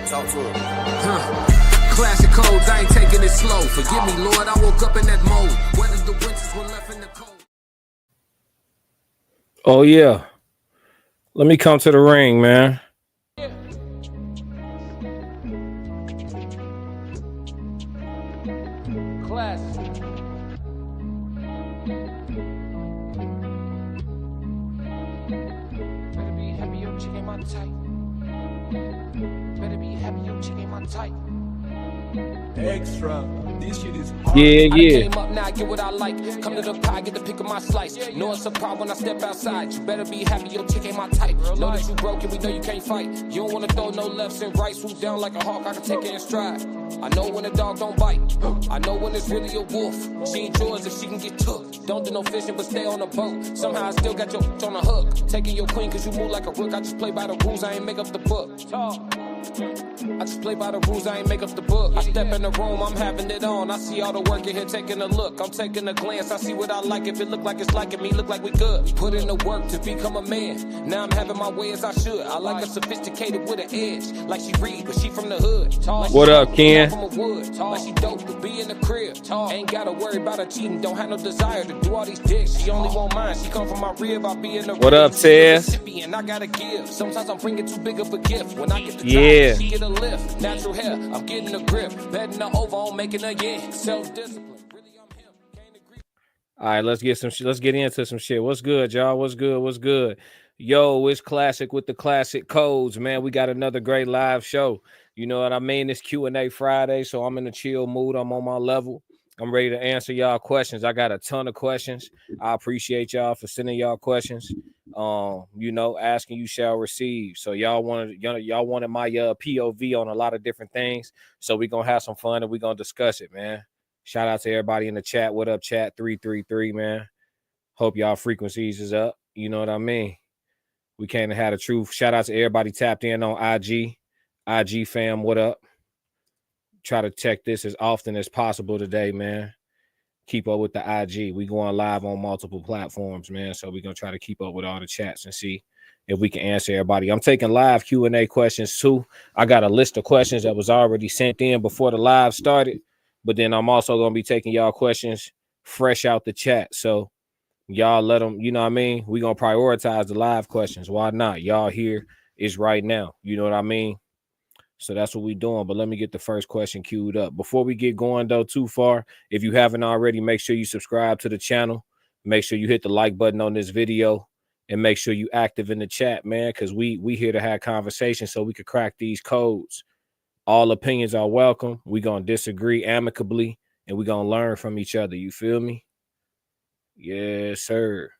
Talk to him. Classic codes, I ain't taking it slow. Forgive me, Lord, I woke up in that mode. Whether the winters were left in the cold. Oh, yeah. Let me come to the ring, man. Classic. Better be happy your chick ain't my type. Better be happy your chick ain't my type. Extra. This shit is hard. Yeah. I came up now, I get what I like. Come to the pie, get the pick of my slice. Know it's a problem when I step outside. You better be happy your chick ain't my type. Know that you broke and we know you can't fight. You don't wanna throw no lefts and rights. Swoop down like a hawk, I can take it in stride. I know when a dog don't bite. I know when it's really a wolf. She ain't yours if she can get took. Don't do no fishing but stay on the boat. Somehow I still got your on the hook. Taking your queen cause you move like a rook. I just play by the rules, I ain't make up the book. I just play by the rules, I ain't make up the book. I step in the room, I'm having it on. I see all the work in here, taking a look. I'm taking a glance, I see what I like. If it look like it's liking me, look like we good. Put in the work to become a man. Now I'm having my way as I should. I like a sophisticated with an edge. Like she read, but she from the hood. Like What up, Ken? From a wood. Like she dope, but be in the crib. Ain't gotta worry about her cheating. Don't have no desire to do all these dicks. She only want mine. She come from my rib. I be in the What up, Tess? And I gotta give. Sometimes I'm bringing too big of a gift. When I get the Yeah. she get a lift. Natural hair, I'm getting a grip. Betting the over on making a yen. Self-discipline. Really, I'm him. Can't agree. All right, let's get into some shit. What's good, y'all? What's good? Yo, it's Classic with the classic codes, man. We got another great live show. You know what I mean? It's Q&A Friday, so I'm in a chill mood. I'm on my level. I'm ready to answer y'all questions. I got a ton of questions. I appreciate y'all for sending y'all questions. You know, asking you shall receive. So y'all wanted my POV on a lot of different things. So we're gonna have some fun and we're gonna discuss it, man. Shout out to everybody in the chat. What up, chat 333, man? Hope y'all frequencies is up. You know what I mean? We came to have the truth. Shout out to everybody tapped in on IG. IG fam, what up? Try to check this as often as possible today, man. Keep up with the IG. We going live on multiple platforms, man. So we're going to try to keep up with all the chats and see if we can answer everybody. I'm taking live Q&A questions too. I got a list of questions that was already sent in before the live started. But then I'm also going to be taking y'all questions fresh out the chat. So y'all let them, you know what I mean? We're going to prioritize the live questions. Why not? Y'all here is right now. You know what I mean? So that's what we're doing. But let me get the first question queued up. Before we get going, though, too far, if you haven't already, make sure you subscribe to the channel. Make sure you hit the like button on this video. And make sure you active in the chat, man, because we here to have conversations so we could crack these codes. All opinions are welcome. We're going to disagree amicably, and we're going to learn from each other. You feel me? Yes, sir.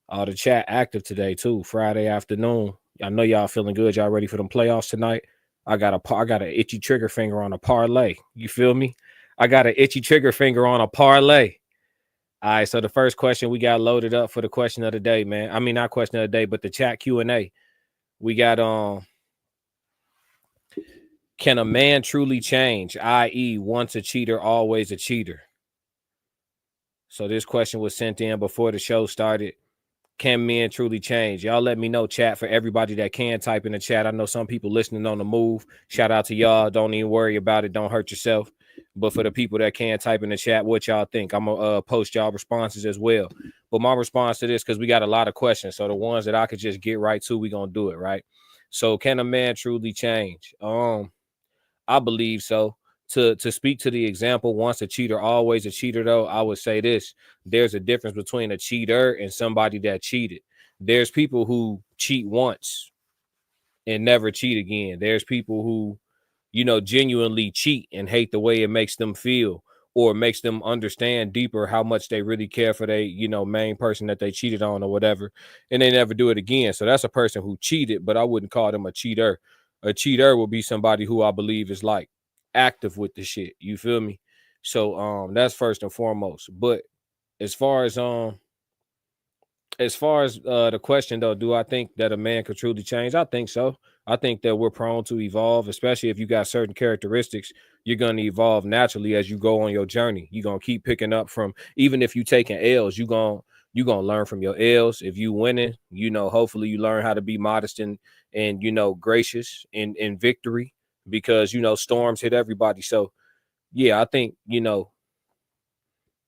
All the chat active today, too. Friday afternoon. I know y'all feeling good. Y'all ready for them playoffs tonight? I got an itchy trigger finger on a parlay. You feel me? I got an itchy trigger finger on a parlay. All right, so the first question we got loaded up for the question of the day, man. I mean, not question of the day, but the chat Q&A. We got can a man truly change? I.e., once a cheater, always a cheater. So this question was sent in before the show started. Can men truly change? Y'all let me know, chat, for everybody that can type in the chat. I know some people listening on the move. Shout out to y'all. Don't even worry about it. Don't hurt yourself. But for the people that can type in the chat, what y'all think? I'm going to post y'all responses as well. But my response to this, because we got a lot of questions. So the ones that I could just get right to, we going to do it, right? So can a man truly change? I believe so. To speak to the example, once a cheater, always a cheater, though, I would say this. There's a difference between a cheater and somebody that cheated. There's people who cheat once and never cheat again. There's people who, you know, genuinely cheat and hate the way it makes them feel or makes them understand deeper how much they really care for their, you know, main person that they cheated on or whatever, and they never do it again. So that's a person who cheated, but I wouldn't call them a cheater. A cheater will be somebody who I believe is like active with the shit. You feel me? So that's first and foremost. But as far as the question, though, do I think that a man could truly change? I think so. I think that we're prone to evolve, especially if you got certain characteristics. You're going to evolve naturally as you go on your journey. You're going to keep picking up from, even if you taking L's, you're going to learn from your L's. If you winning, you know, hopefully you learn how to be modest and you know, gracious in victory. because, you know, storms hit everybody. So yeah, I think, you know,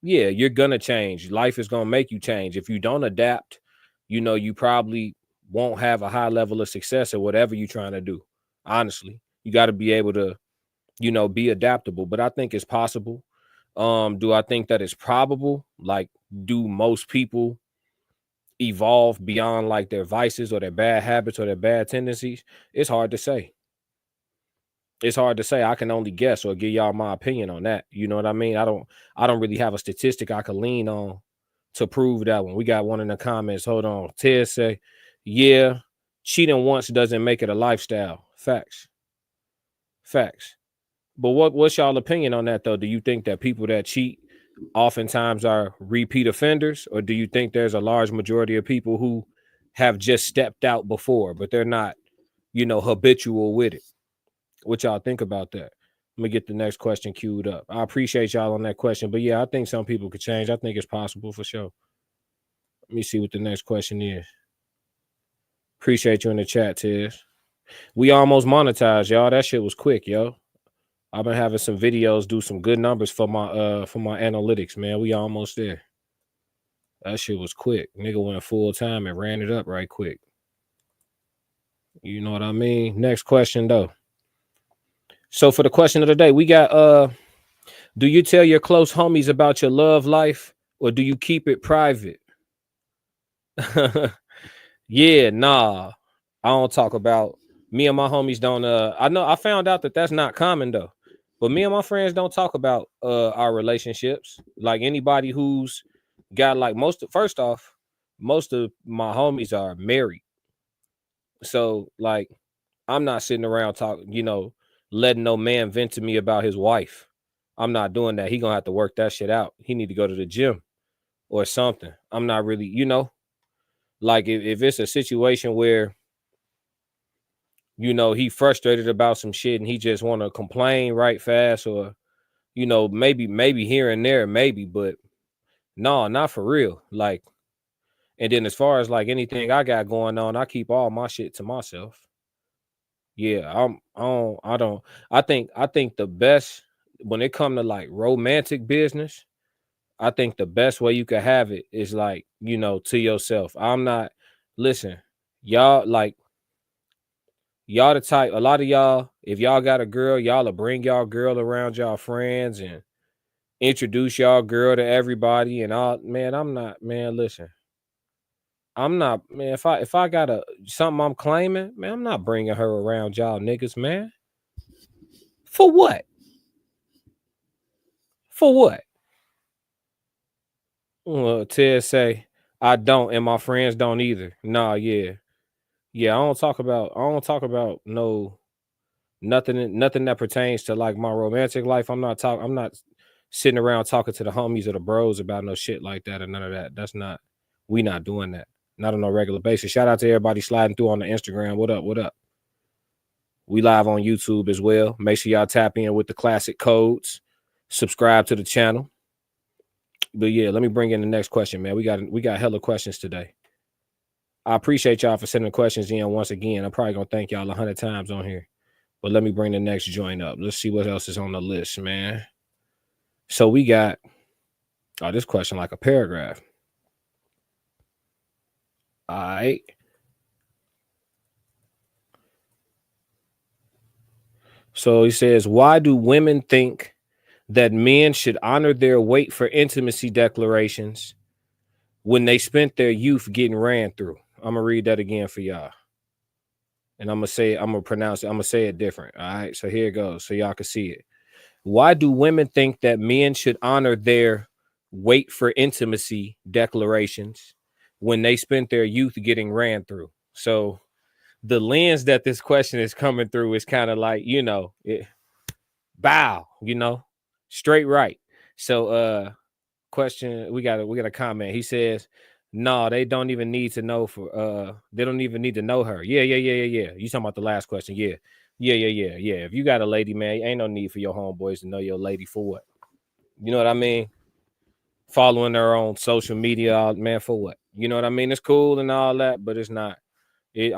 yeah, you're gonna change. Life is gonna make you change. If you don't adapt, you know, you probably won't have a high level of success at whatever you're trying to do. Honestly, you got to be able to, you know, be adaptable. But I think it's possible. Do I think that it's probable? Like, do most people evolve beyond like their vices or their bad habits or their bad tendencies? It's hard to say. It's hard to say. I can only guess or give y'all my opinion on that. You know what I mean? I don't really have a statistic I can lean on to prove that one. We got one in the comments. Hold on. Ted say, yeah, cheating once doesn't make it a lifestyle. Facts. Facts. But what's y'all opinion on that though? Do you think that people that cheat oftentimes are repeat offenders, or do you think there's a large majority of people who have just stepped out before, but they're not, you know, habitual with it? What y'all think about that? Let me get the next question queued up. I appreciate y'all on that question, but yeah, I think some people could change. I think it's possible for sure. Let me see what the next question is. Appreciate you in the chat, Tiz. We almost monetized, y'all. That shit was quick, yo. I've been having some videos do some good numbers for my analytics, man. We almost there. That shit was quick. Nigga went full time and ran it up right quick. You know what I mean? Next question though. So for the question of the day, we got do you tell your close homies about your love life or do you keep it private? Yeah, nah. I don't talk about, me and my homies don't I know I found out that that's not common though. But me and my friends don't talk about our relationships. Like anybody who's got like first off, most of my homies are married. So like I'm not sitting around talking, you know, letting no man vent to me about his wife. I'm not doing that. He gonna have to work that shit out. He need to go to the gym or something. I'm not really, you know, like if it's a situation where, you know, he frustrated about some shit and he just want to complain right fast, or, you know, maybe here and there, maybe, but no, not for real. Like, and then as far as like anything I got going on, I keep all my shit to myself. Yeah, I think the best when it come to like romantic business, I think the best way you could have it is like, you know, to yourself. Listen, y'all like, y'all the type, a lot of y'all, if y'all got a girl, y'all will bring y'all girl around y'all friends and introduce y'all girl to everybody and all. Man, I'm not, man, listen. I'm not, man, if I got something I'm claiming, man, I'm not bringing her around y'all niggas, man. For what? For what? Well, Ted say, I don't, and my friends don't either. Nah, yeah. Yeah, I don't talk about nothing that pertains to like my romantic life. I'm not sitting around talking to the homies or the bros about no shit like that or none of that. We not doing that. Not on a regular basis. Shout out to everybody sliding through on the Instagram. What up? What up? We live on YouTube as well. Make sure y'all tap in with the classic codes. Subscribe to the channel. But yeah, let me bring in the next question, man. We got hella questions today. I appreciate y'all for sending questions in once again. I'm probably gonna thank y'all 100 times on here. But let me bring the next joint up. Let's see what else is on the list, man. So we got this question like a paragraph. All right. So he says, why do women think that men should honor their wait for intimacy declarations when they spent their youth getting ran through? I'm gonna read that again for y'all. And I'm gonna say it different. All right. So here it goes. So y'all can see it. Why do women think that men should honor their wait for intimacy declarations when they spent their youth getting ran through? So the lens that this question is coming through is kind of like, you know, you know, straight right. So question, we got a comment. He says, no, they don't even need to know they don't even need to know her. Yeah. You talking about the last question? Yeah. If you got a lady, man, ain't no need for your homeboys to know your lady for what? You know what I mean? Following her on social media, man, for what? You know what I mean? It's cool and all that, but it's not. It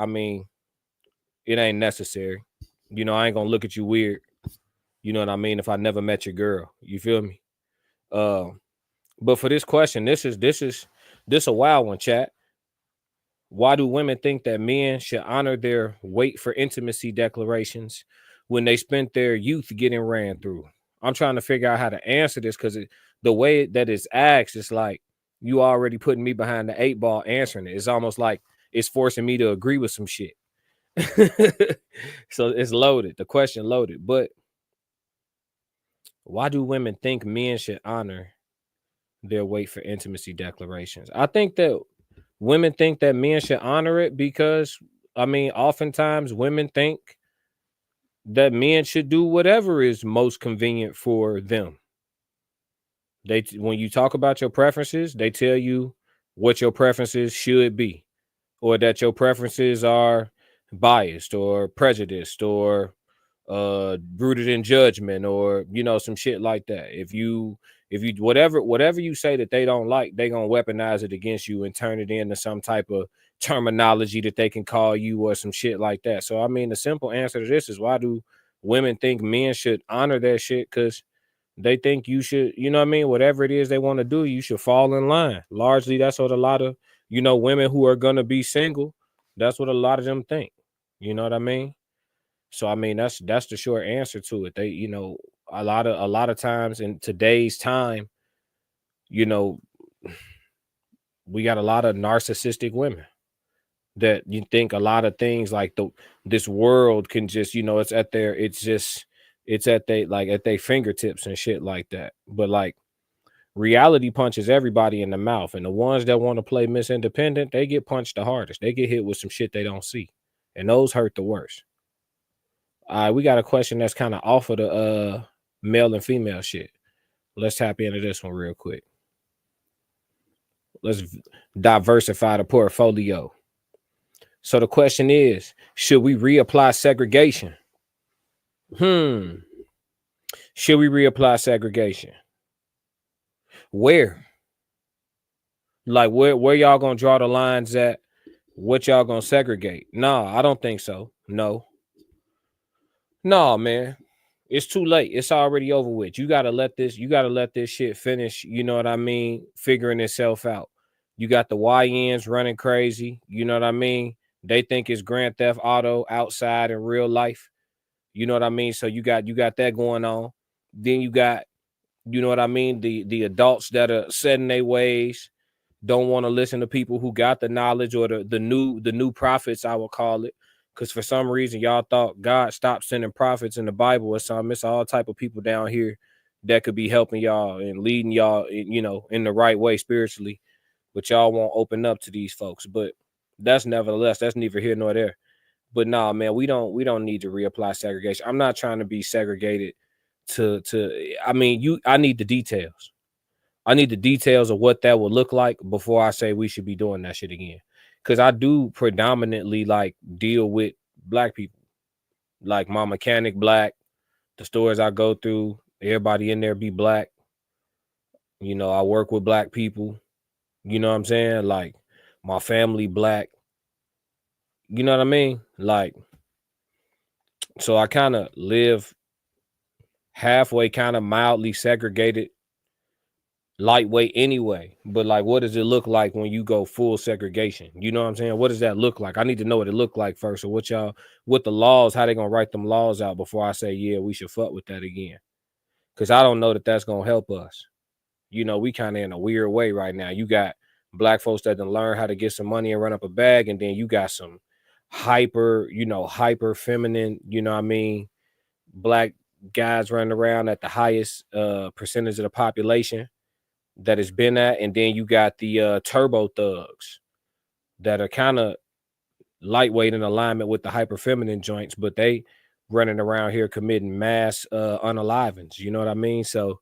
ain't necessary. You know, I ain't gonna look at you weird. You know what I mean? If I never met your girl, you feel me? But for this question, this a wild one, chat. Why do women think that men should honor their wait for intimacy declarations when they spent their youth getting ran through? I'm trying to figure out how to answer this because the way that it's asked, it's like you already putting me behind the 8 ball answering it. It's almost like it's forcing me to agree with some shit. So it's loaded. The question loaded. But why do women think men should honor their wait for intimacy declarations? I think that women think that men should honor it because, I mean, oftentimes women think that men should do whatever is most convenient for them. When you talk about your preferences, they tell you what your preferences should be, or that your preferences are biased or prejudiced or rooted in judgment, or you know, some shit like that. If you whatever you say that they don't like, they gonna weaponize it against you and turn it into some type of terminology that they can call you or some shit like that. So I mean, the simple answer to this is, why do women think men should honor their shit? Because they think you should, you know what I mean, whatever it is they want to do, you should fall in line. Largely, that's what a lot of, you know, women who are gonna be single, that's what a lot of them think. You know what I mean? So I mean, that's the short answer to it. They, you know, a lot of times in today's time, you know, we got a lot of narcissistic women that you think a lot of things like this world can just, you know, it's at their fingertips and shit like that. But like, reality punches everybody in the mouth, and the ones that want to play Miss Independent, they get punched the hardest. They get hit with some shit they don't see, and those hurt the worst. We got a question that's kind of off of the male and female shit. Let's tap into this one real quick. Let's diversify the portfolio. So the question is, should we reapply segregation? Should we reapply segregation? Where? Like where y'all gonna draw the lines at? What y'all gonna segregate? No, I don't think so. No, man. It's too late. It's already over with. You gotta let this shit finish. You know what I mean? Figuring itself out. You got the YNs running crazy. You know what I mean? They think it's Grand Theft Auto outside in real life. You know what I mean? So you got that going on. Then you got, you know what I mean, the adults that are set in their ways, don't want to listen to people who got the knowledge, or the new prophets, I will call it. Because for some reason y'all thought God stopped sending prophets in the Bible or something. It's all type of people down here that could be helping y'all and leading y'all, you know, in the right way spiritually, but y'all won't open up to these folks. But that's neither here nor there. But nah, man, we don't need to reapply segregation. I'm not trying to be segregated I need the details. I need the details of what that would look like before I say we should be doing that shit again. Because I do predominantly like deal with black people. Like my mechanic black, the stores I go through, everybody in there be black. You know, I work with black people. You know what I'm saying? Like my family black. You know what I mean? Like, so I kind of live halfway, kind of mildly segregated, lightweight anyway. But like, what does it look like when you go full segregation? You know what I'm saying? What does that look like? I need to know what it looked like first. So what the laws, how they gonna write them laws out before I say, yeah, we should fuck with that again. Because I don't know that that's gonna help us. You know, we kind of in a weird way right now. You got black folks that done learn how to get some money and run up a bag, and then you got some hyper feminine, you know what I mean, black guys running around at the highest percentage of the population that has been at. And then you got the turbo thugs that are kind of lightweight in alignment with the hyper feminine joints, but they running around here committing mass unalivings. You know what I mean? So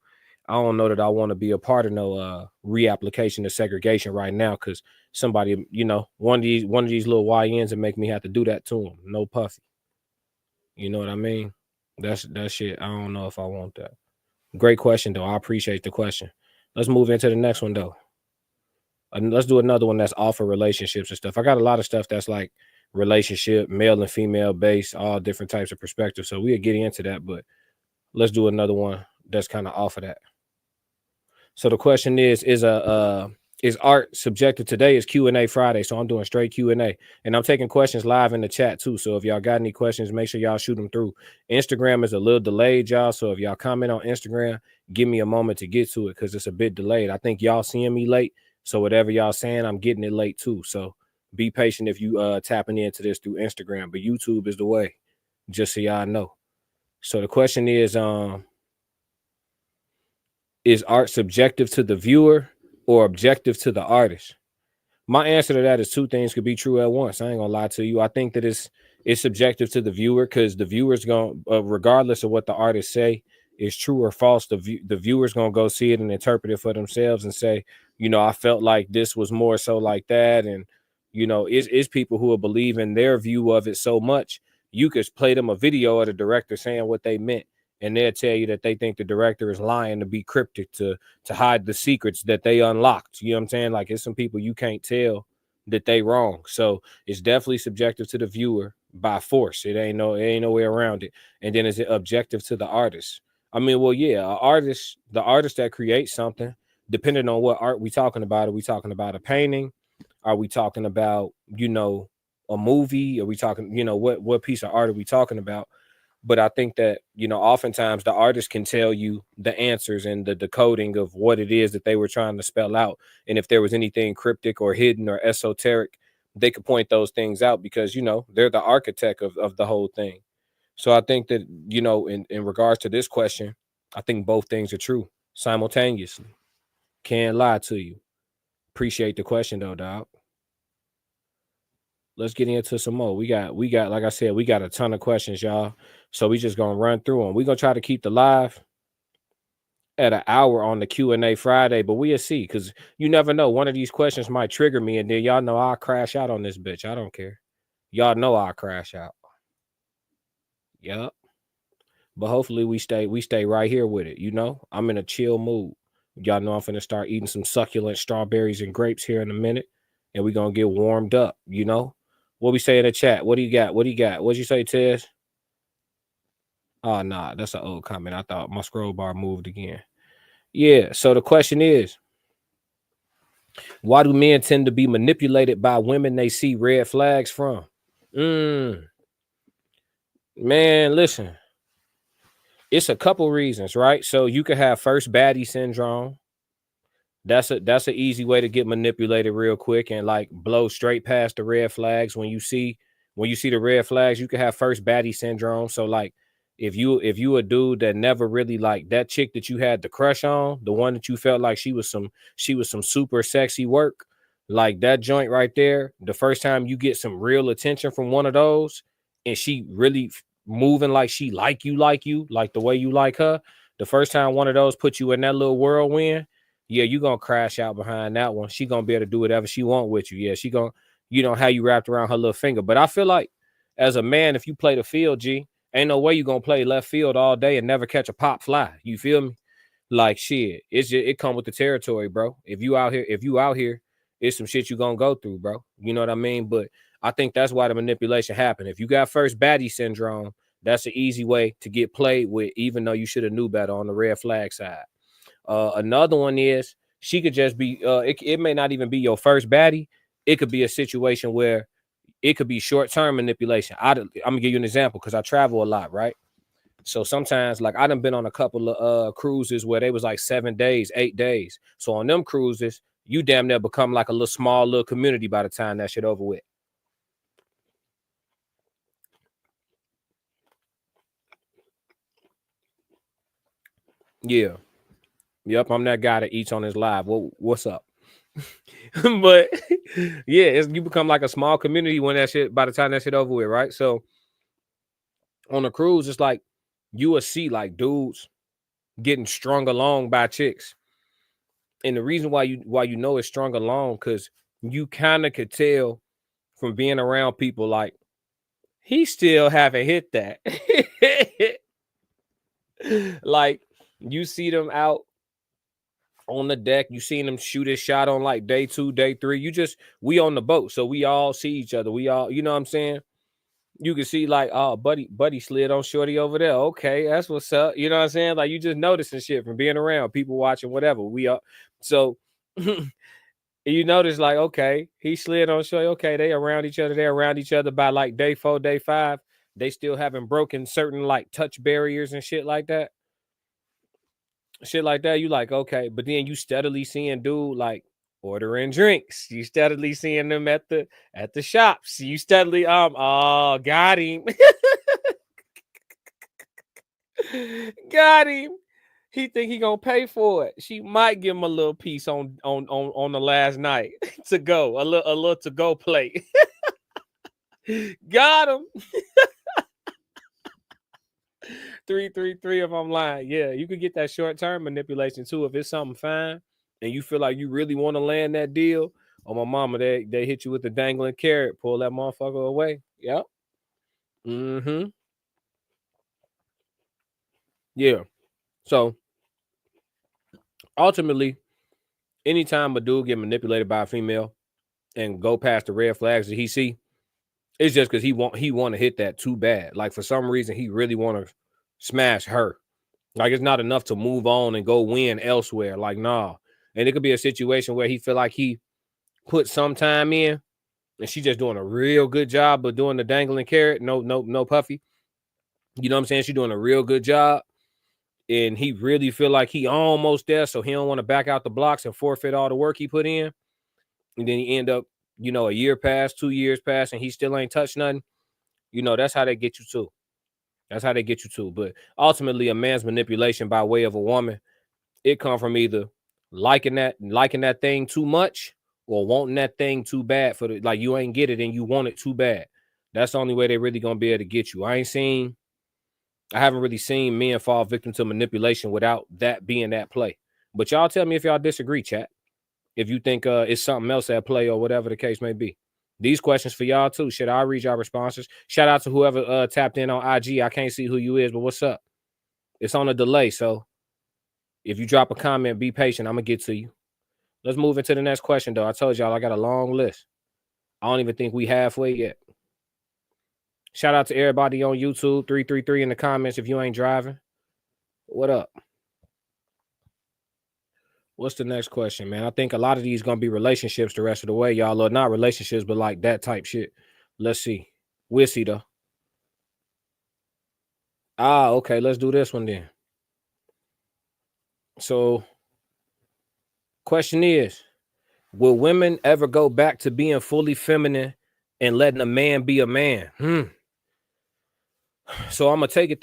I don't know that I want to be a part of no reapplication of segregation right now, because somebody, you know, one of these little YNs and make me have to do that to them. No puffy. You know what I mean? That's that shit. I don't know if I want that. Great question though. I appreciate the question. Let's move into the next one though. And let's do another one that's off of relationships and stuff. I got a lot of stuff that's like relationship, male and female based, all different types of perspectives. So we'll get into that, but let's do another one that's kind of off of that. So the question is art subjective? Today is Q&A Friday, so I'm doing straight Q&A, and I'm taking questions live in the chat too. So if y'all got any questions, make sure y'all shoot them through. Instagram is a little delayed, y'all, so if y'all comment on Instagram, give me a moment to get to it because it's a bit delayed. I think y'all seeing me late, so whatever y'all saying, I'm getting it late too. So be patient if you tapping into this through Instagram, but YouTube is the way, just so y'all know. So the question is art subjective to the viewer or objective to the artist? My answer to that is two things could be true at once. I ain't gonna lie to you. I think that it's subjective to the viewer because the viewer's gonna, regardless of what the artist say is true or false, the viewer's gonna go see it and interpret it for themselves and say, you know, I felt like this was more so like that, and you know, it's people who will believe in their view of it so much. You could play them a video of the director saying what they meant, and they'll tell you that they think the director is lying to be cryptic to hide the secrets that they unlocked. You know what I'm saying? Like, it's some people you can't tell that they wrong. So it's definitely subjective to the viewer by force. It ain't no way around it. And then is it objective to the artist? I mean, well, yeah, the artist that creates something, depending on what art we talking about. Are we talking about a painting? Are we talking about, you know, a movie? Are we talking, you know, what piece of art are we talking about? But I think that, you know, oftentimes the artist can tell you the answers and the decoding of what it is that they were trying to spell out. And if there was anything cryptic or hidden or esoteric, they could point those things out because, you know, they're the architect of the whole thing. So I think that, you know, in regards to this question, I think both things are true simultaneously. Can't lie to you. Appreciate the question though, dog. Let's get into some more. We got, like I said, we got a ton of questions, y'all. So we just gonna run through them. We're gonna try to keep the live at an hour on the Q&A Friday, but we'll see, because you never know. One of these questions might trigger me, and then y'all know I'll crash out on this bitch. I don't care. Y'all know I'll crash out. Yep. But hopefully we stay right here with it. You know, I'm in a chill mood. Y'all know I'm finna start eating some succulent strawberries and grapes here in a minute, and we're gonna get warmed up, you know. What we say in the chat? What do you got? What'd you say, Tez? Oh, nah, that's an old comment. I thought my scroll bar moved again. Yeah, so the question is, why do men tend to be manipulated by women they see red flags from? Man, listen, it's a couple reasons, right? So you could have first baddie syndrome. That's an easy way to get manipulated real quick and like blow straight past the red flags. When you see the red flags, you can have first baddie syndrome. So like, if you a dude that never really, like, that chick that you had the crush on, the one that you felt like she was some super sexy work, like that joint right there, the first time you get some real attention from one of those and she really moving like she like you like the way you like her, the first time one of those put you in that little whirlwind, yeah, you gonna crash out behind that one. She gonna be able to do whatever she want with you. Yeah, she gonna, you know, how you wrapped around her little finger. But I feel like as a man, if you play the field, G, ain't no way you gonna play left field all day and never catch a pop fly. You feel me? Like, shit, it's just, it come with the territory, bro. If you out here, it's some shit you gonna go through, bro. You know what I mean? But I think that's why the manipulation happened. If you got first baddie syndrome, that's an easy way to get played with, even though you should have knew better on the red flag side. Another one is she could just be, it may not even be your first baddie. It could be a situation where it could be short-term manipulation. I'm gonna give you an example because I travel a lot, right? So sometimes, like, I done been on a couple of cruises where they was like 7 days, 8 days. So on them cruises, you damn near become like a little small little community by the time that shit over with. Yeah. Yep, I'm that guy that eats on his live. What's up? But yeah, you become like a small community when that shit, by the time that shit over with, right? So on a cruise, it's like you will see like dudes getting strung along by chicks. And the reason why you know it's strung along, because you kind of could tell from being around people, like, he still haven't hit that. Like, you see them out on the deck. You seen him shoot his shot on like day 2, day 3. We on the boat, so we all see each other. We all, you know what I'm saying? You can see like, oh, buddy slid on shorty over there. Okay, that's what's up. You know what I'm saying? Like you just noticing shit from being around, people watching, whatever. We are so you notice like, okay, he slid on shorty. Okay, they around each other. They're around each other by like day 4, day 5. They still haven't broken certain like touch barriers and shit like that. Shit like that. You like, okay, but then you steadily seeing dude like ordering drinks. You steadily seeing them at the shops. You steadily oh, got him. Got him. He think he gonna pay for it. She might give him a little piece on the last night to go, a little to go plate. Got him. 333 if I'm lying. Yeah, you could get that short-term manipulation too if it's something fine and you feel like you really want to land that deal. Oh, my mama, they hit you with the dangling carrot, pull that motherfucker away. Yep. Yeah. So ultimately, anytime a dude get manipulated by a female and go past the red flags that he see, it's just because he want to hit that too bad. Like for some reason, he really want to smash her. Like it's not enough to move on and go win elsewhere. Like, nah. And it could be a situation where he feel like he put some time in and she just doing a real good job of doing the dangling carrot. No puffy. You know what I'm saying? She's doing a real good job. And he really feel like he almost there. So he don't want to back out the blocks and forfeit all the work he put in. And then he end up, a year passed, 2 years passed, and he still ain't touched nothing. That's how they get you too. That's how they get you too. But ultimately, a man's manipulation by way of a woman, it come from either liking that thing too much or wanting that thing too bad for the, like you ain't get it and you want it too bad. That's the only way they really gonna be able to get you. I haven't really seen men fall victim to manipulation without that being that play. But y'all tell me if y'all disagree, chat. If you think it's something else at play or whatever the case may be. These questions for y'all too. Should I read y'all responses? Shout out to whoever tapped in on IG. I can't see who you is, but what's up? It's on a delay, so if you drop a comment, be patient. I'm gonna get to you. Let's move into the next question, though. I told y'all I got a long list. I don't even think we halfway yet. Shout out to everybody on YouTube. 333 in the comments if you ain't driving. What up? What's the next question, man? I think a lot of these gonna be relationships the rest of the way, y'all. Or not relationships, but like that type shit. Let's see. We'll see, though. Okay. Let's do this one then. So, question is, will women ever go back to being fully feminine and letting a man be a man? So I'm gonna take it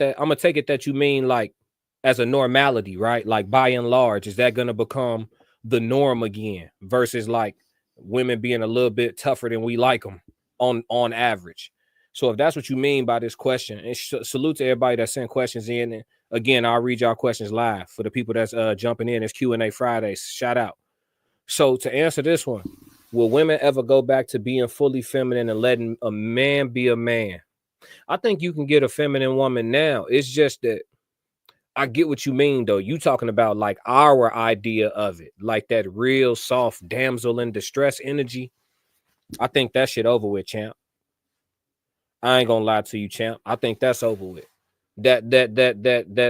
that you mean like as a normality, right? Like by and large, is that gonna become the norm again versus like women being a little bit tougher than we like them on average? So if that's what you mean by this question, and salute to everybody that sent questions in. And again, I'll read y'all questions live for the people that's jumping in. It's Q&A Fridays. Shout out. So to answer this one, will women ever go back to being fully feminine and letting a man be a man? I think you can get a feminine woman now. It's just that I get what you mean, though. You talking about like our idea of it, like that real soft damsel in distress energy. I think that shit over with, champ. I ain't gonna lie to you, champ. I think that's over with. That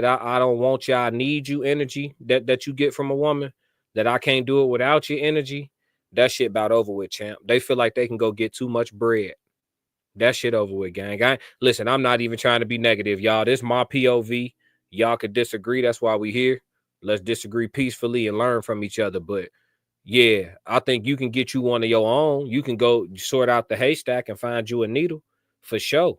I don't want you, I need you energy that you get from a woman, that I can't do it without your energy. That shit about over with, champ. They feel like they can go get too much bread. That shit over with, gang. Listen, I'm not even trying to be negative, y'all. This is my POV. Y'all could disagree. That's why we here. Let's disagree peacefully and learn from each other. But yeah, I think you can get you one of your own. You can go sort out the haystack and find you a needle for sure.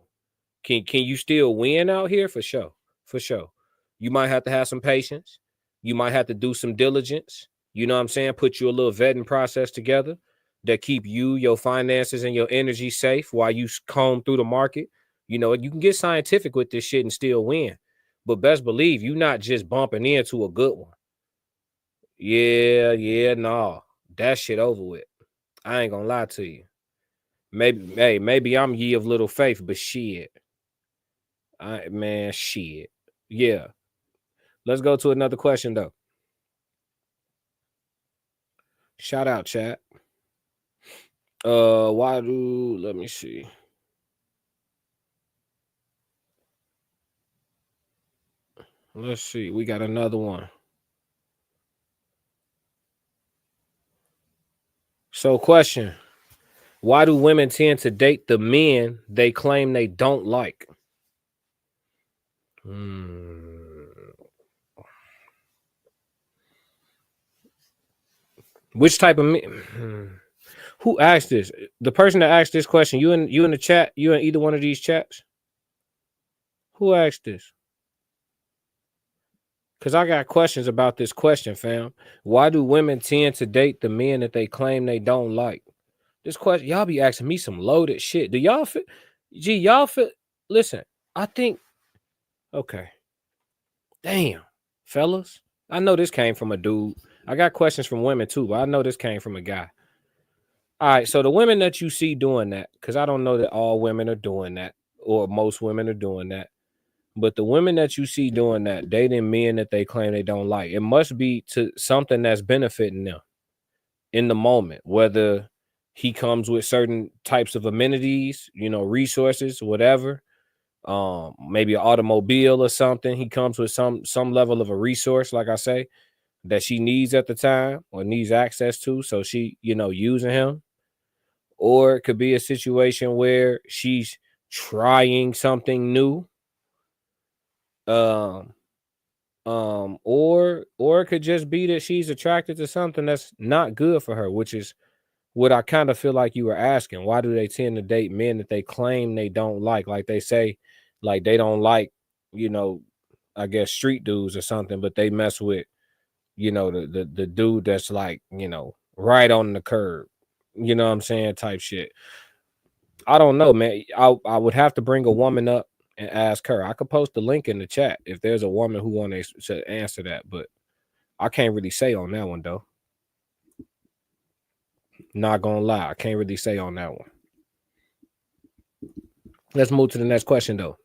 Can you still win out here? For sure. For sure. You might have to have some patience. You might have to do some diligence. You know what I'm saying? Put you a little vetting process together that keep you, your finances, and your energy safe while you comb through the market. You know, you can get scientific with this shit and still win. But best believe you're not just bumping into a good one. Yeah, nah. That shit over with. I ain't gonna lie to you. Maybe I'm ye of little faith, but shit. Shit. Yeah. Let's go to another question, though. Shout out, chat. Let me see. Let's see. We got another one. So, question: why do women tend to date the men they claim they don't like? Which type of men? Who asked this? The person that asked this question. You in the chat? You in either one of these chats? Who asked this? Because I got questions about this question, fam. Why do women tend to date the men that they claim they don't like? This question, y'all be asking me some loaded shit. Do y'all feel? Gee, y'all feel? Listen, I think. Okay. Damn, fellas. I know this came from a dude. I got questions from women too, but I know this came from a guy. All right, so the women that you see doing that, because I don't know that all women are doing that, or most women are doing that. But the women that you see doing that, dating men that they claim they don't like, it must be to something that's benefiting them in the moment, whether he comes with certain types of amenities, resources, whatever. Maybe an automobile or something. He comes with some level of a resource, like I say, that she needs at the time or needs access to. So she, using him. Or it could be a situation where she's trying something new. Or it could just be that she's attracted to something that's not good for her, which is what I kind of feel like you were asking. Why do they tend to date men that they claim they don't like? Like they say, like they don't like, I guess street dudes or something, but they mess with, the dude that's like, right on the curb, you know what I'm saying, type shit. I don't know, man. I would have to bring a woman up and ask her. I could post the link in the chat if there's a woman who wants to answer that, but I can't really say on that one though. Not gonna lie, I can't really say on that one. Let's move to the next question though.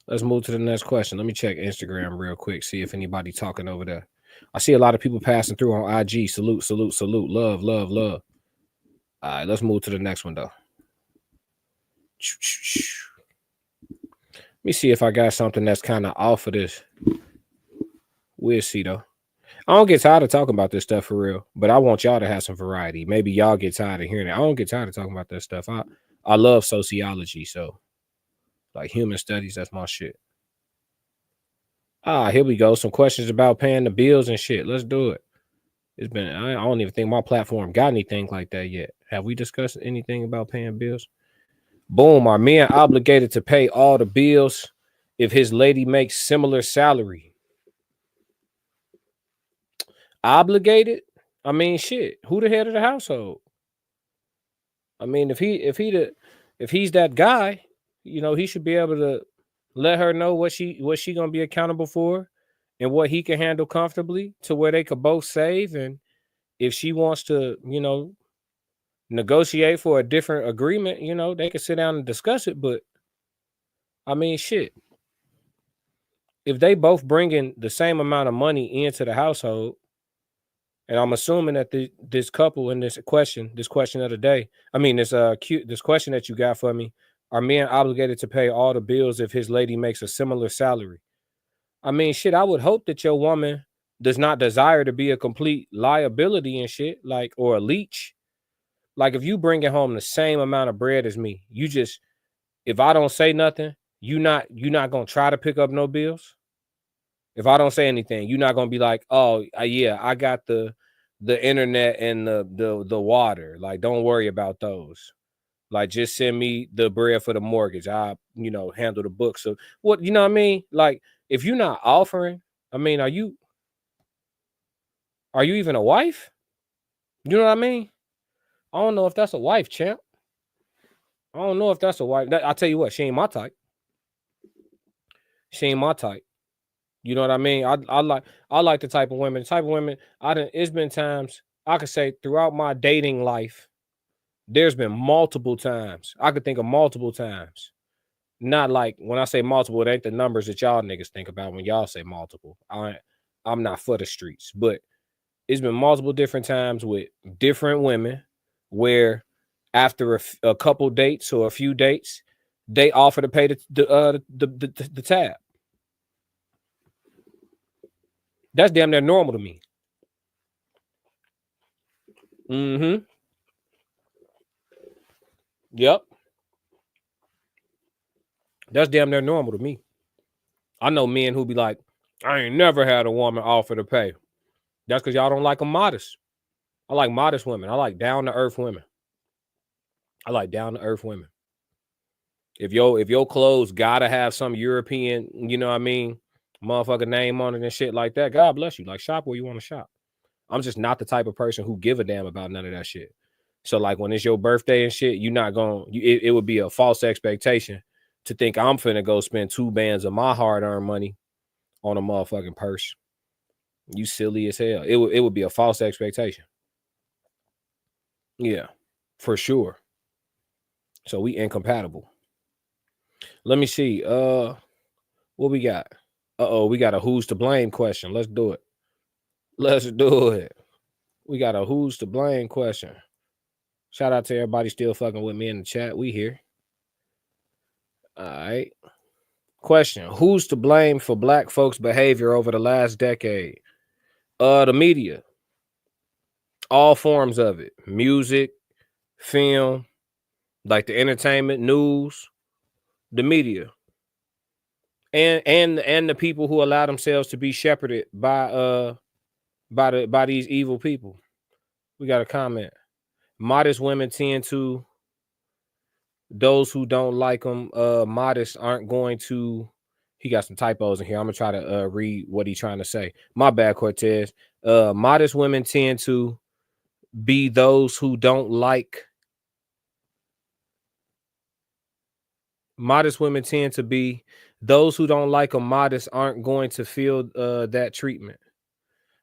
Let me check Instagram real quick, see if anybody talking over there. I see a lot of people passing through on IG. Salute. Love. All right, let's move to the next one though. Let me see if I got something that's kind of off of this. We'll see though. I don't get tired of talking about this stuff for real, but I want y'all to have some variety. Maybe y'all get tired of hearing it. I don't get tired of talking about that stuff. I love sociology, so like human studies, that's my shit. Here we go. Some questions about paying the bills and shit. Let's do it. I don't even think my platform got anything like that yet. Have we discussed anything about paying bills? Boom. Are men obligated to pay all the bills if his lady makes similar salary? Obligated? I mean, shit. Who the head of the household? I mean, if he's that guy, he should be able to let her know what she gonna be accountable for and what he can handle comfortably to where they could both save. And if she wants to, negotiate for a different agreement, they can sit down and discuss it. But I mean, shit. If they both bringing the same amount of money into the household, and I'm assuming that this couple in this question of the day, this question that you got for me, are men obligated to pay all the bills if his lady makes a similar salary? I mean, shit, I would hope that your woman does not desire to be a complete liability and shit, like, or a leech. Like, if you bring it home the same amount of bread as me, if I don't say nothing, you not gonna try to pick up no bills. If I don't say anything, you're not gonna be like, oh yeah, I got the internet and the water. Like, don't worry about those. Like, just send me the bread for the mortgage. I handle the books. So what, you know what I mean? Like, if you're not offering, I mean, are you even a wife? You know what I mean? I don't know if that's a wife, champ. I don't know if that's a wife. I'll tell you what, she ain't my type. She ain't my type. You know what I mean? I like the type of women. It's been times I could say throughout my dating life, there's been multiple times. I could think of multiple times. Not like when I say multiple, it ain't the numbers that y'all niggas think about when y'all say multiple. I'm not for the streets, but It's been multiple different times with different women where after a couple dates or a few dates, they offer to pay the tab. That's damn near normal to me. Mm-hmm. Yep. That's damn near normal to me. I know men who be like, I ain't never had a woman offer to pay. That's because y'all don't like them modest. I like modest women. I like down to earth women. If your clothes gotta have some European, you know what I mean, motherfucker name on it and shit like that, God bless you. Like, shop where you want to shop. I'm just not the type of person who give a damn about none of that shit. So like when it's your birthday and shit, you're not going. It would be a false expectation to think I'm finna go spend 2 bands of my hard-earned money on a motherfucking purse. You silly as hell. It would be a false expectation. Yeah, for sure. So we incompatible. Let me see. What we got? We got a who's to blame question. Let's do it. We got a who's to blame question. Shout out to everybody still fucking with me in the chat. We here. All right. Question: who's to blame for black folks' behavior over the last decade? The media. All forms of it. Music, film, like the entertainment, news, the media. And the people who allow themselves to be shepherded by these evil people. We got a comment. Modest women tend to, those who don't like them modest aren't going to. He got some typos in here. I'm gonna try to read what he's trying to say. My bad, Cortez. Modest women tend to be those who don't like. Modest women tend to be those who don't like a modest aren't going to feel that treatment.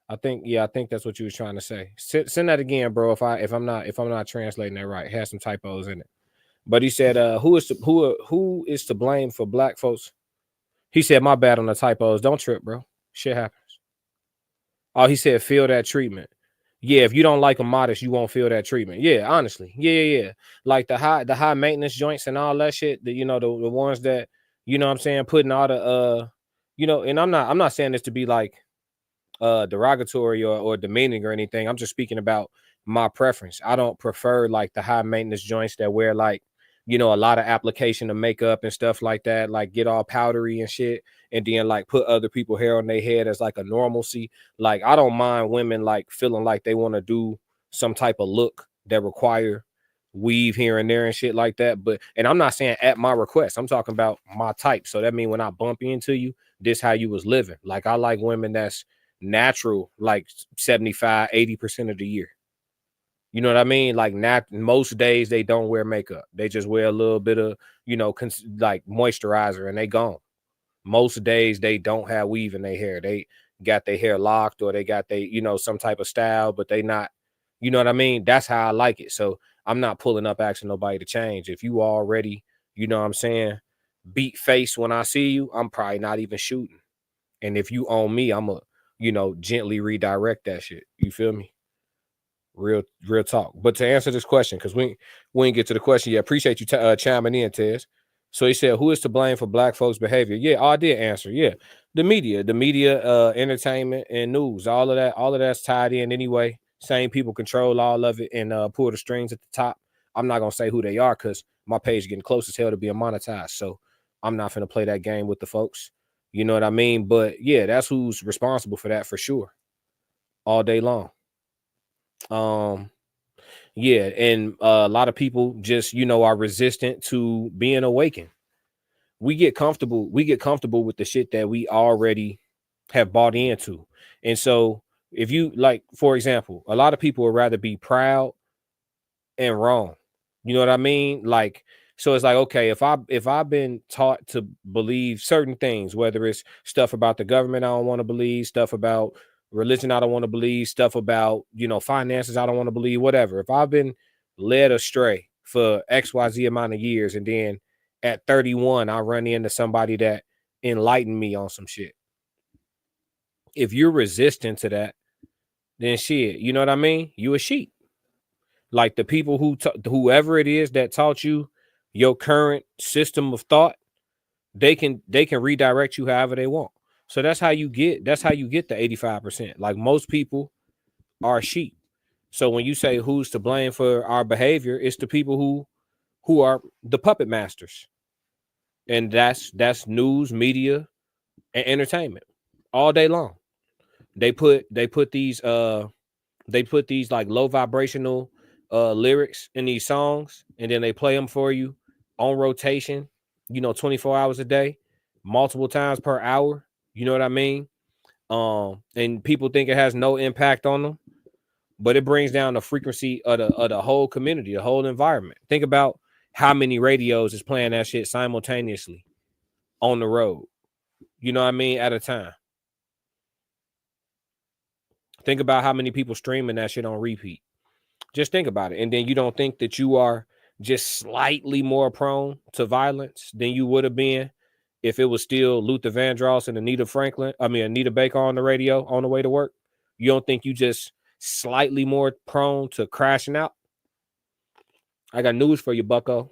I think that's what you was trying to say. Send that again, bro. If I'm not translating that right, has some typos in it. But he said, who is to blame for black folks? He said, my bad on the typos. Don't trip, bro. Shit happens. Oh, he said, feel that treatment. Yeah, if you don't like a modest, you won't feel that treatment. Yeah, honestly. Yeah. Like the high maintenance joints and all that shit, the ones that, you know what I'm saying, putting all the and I'm not saying this to be like derogatory or demeaning or anything. I'm just speaking about my preference. I don't prefer like the high maintenance joints that wear like, a lot of application of makeup and stuff like that, like get all powdery and shit, and then like put other people's hair on their head as like a normalcy. Like I don't mind women like feeling like they want to do some type of look that require weave here and there and shit like that. And I'm not saying at my request, I'm talking about my type. So that means when I bump into you, this how you was living. Like I like women that's natural, like 75-80% of the year. You know what I mean? Like most days they don't wear makeup. They just wear a little bit of, like moisturizer and they gone. Most days they don't have weave in their hair. They got their hair locked or they got some type of style, but they not, you know what I mean? That's how I like it. So I'm not pulling up asking nobody to change. If you already, you know what I'm saying, beat face when I see you, I'm probably not even shooting. And if you own me, I'm a, gently redirect that shit. You feel me? Real talk. But to answer this question, because we didn't get to the question yet. Appreciate you chiming in, Tez. So he said, who is to blame for black folks' behavior? Yeah, I did answer. Yeah, the media, entertainment, and news. All of that's tied in anyway. Same people control all of it and pull the strings at the top. I'm not gonna say who they are because my page getting close as hell to being monetized. So I'm not gonna play that game with the folks. You know what I mean? But yeah, that's who's responsible for that for sure. All day long. Yeah, and a lot of people just are resistant to being awakened. We get comfortable with the shit that we already have bought into. And so if you like, for example, a lot of people would rather be proud and wrong. You know what I mean? Like, so it's like, okay, if I've been taught to believe certain things, whether it's stuff about the government I don't want to believe, stuff about religion I don't want to believe, stuff about finances I don't want to believe, whatever. If I've been led astray for XYZ amount of years, and then at 31 I run into somebody that enlightened me on some shit. If you're resistant to that, then shit, you know what I mean? You a sheep. Like the people whoever it is that taught you your current system of thought, they can redirect you however they want. So that's how you get the 85%. Like most people are sheep. So when you say who's to blame for our behavior, it's the people who are the puppet masters. And that's news, media, and entertainment all day long. They put these like low vibrational lyrics in these songs, and then they play them for you on rotation, 24 hours a day, multiple times per hour. You know what I mean? And people think it has no impact on them, but it brings down the frequency of the whole community, the whole environment. Think about how many radios is playing that shit simultaneously on the road. You know what I mean? At a time. Think about how many people streaming that shit on repeat. Just think about it. And then you don't think that you are just slightly more prone to violence than you would have been if it was still Luther Vandross and Anita Baker on the radio on the way to work? You don't think you just slightly more prone to crashing out? I got news for you, bucko.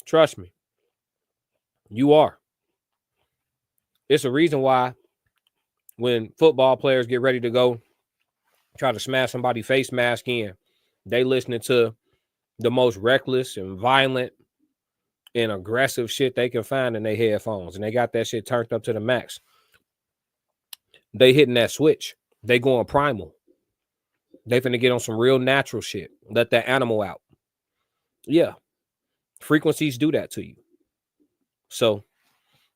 Trust me. You are. It's a reason why when football players get ready to go try to smash somebody's face mask in, they listening to the most reckless and violent and aggressive shit they can find in their headphones, and they got that shit turned up to the max. They hitting that switch. They going primal. They finna get on some real natural shit. Let that animal out. Yeah. Frequencies do that to you. So,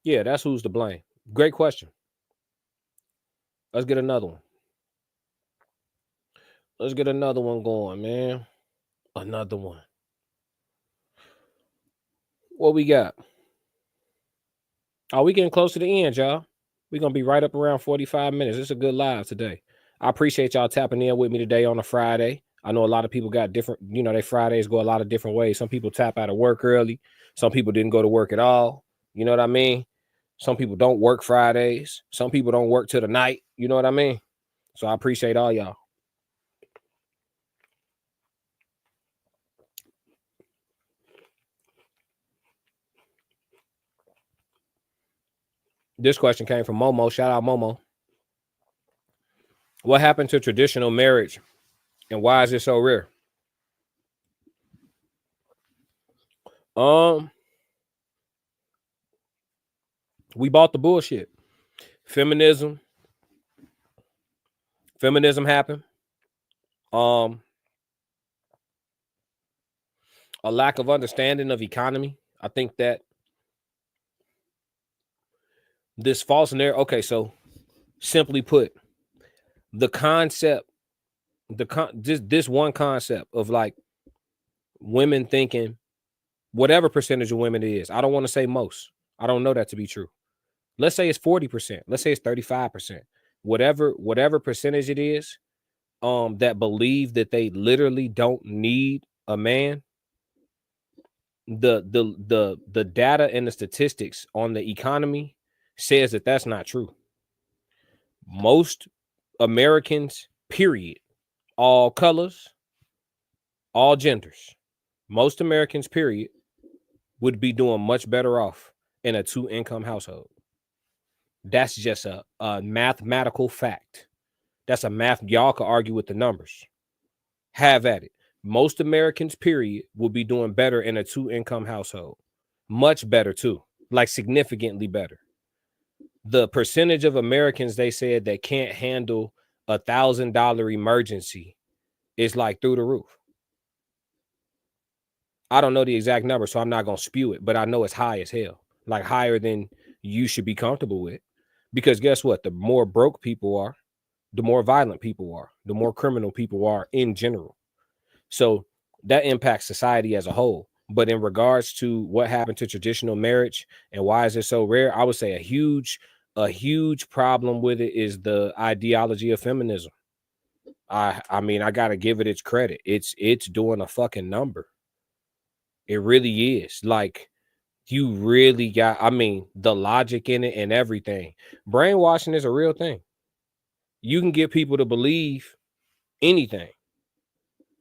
yeah, that's who's to blame. Great question. Let's get another one. Let's get another one going, man. Another one. What we got? Oh, we getting close to the end, y'all. We're going to be right up around 45 minutes. It's a good live today. I appreciate y'all tapping in with me today on a Friday. I know a lot of people got different, their Fridays go a lot of different ways. Some people tap out of work early. Some people didn't go to work at all. You know what I mean? Some people don't work Fridays. Some people don't work till the night. You know what I mean? So I appreciate all y'all. This question came from Momo. Shout out Momo. What happened to traditional marriage and why is it so rare? We bought the bullshit. Feminism happened. A lack of understanding of economy. I think that this false narrative. Okay, so simply put, the concept, this one concept of like women thinking, whatever percentage of women it is, I don't want to say most. I don't know that to be true. Let's say it's 40%. Let's say it's 35%. Whatever percentage it is, that believe that they literally don't need a man. The data and the statistics on the economy says that that's not true. Most Americans, period, all colors, all genders, most Americans, period, would be doing much better off in a 2-income household. That's just a mathematical fact. That's a math. Y'all can argue with the numbers. Have at it. Most Americans, period, will be doing better in a 2-income household. Much better, too. Like significantly better. The percentage of Americans, they said, that can't handle $1,000 emergency is like through the roof. I don't know the exact number, so I'm not going to spew it, but I know it's high as hell. Like higher than you should be comfortable with. Because guess what? The more broke people are, the more violent people are, the more criminal people are in general. So that impacts society as a whole. But in regards to what happened to traditional marriage and why is it so rare, I would say a huge problem with it is the ideology of feminism. I mean, I gotta give it its credit. It's doing a fucking number. It really is. Like, you really got, I mean, the logic in it and everything. Brainwashing is a real thing. You can get people to believe anything.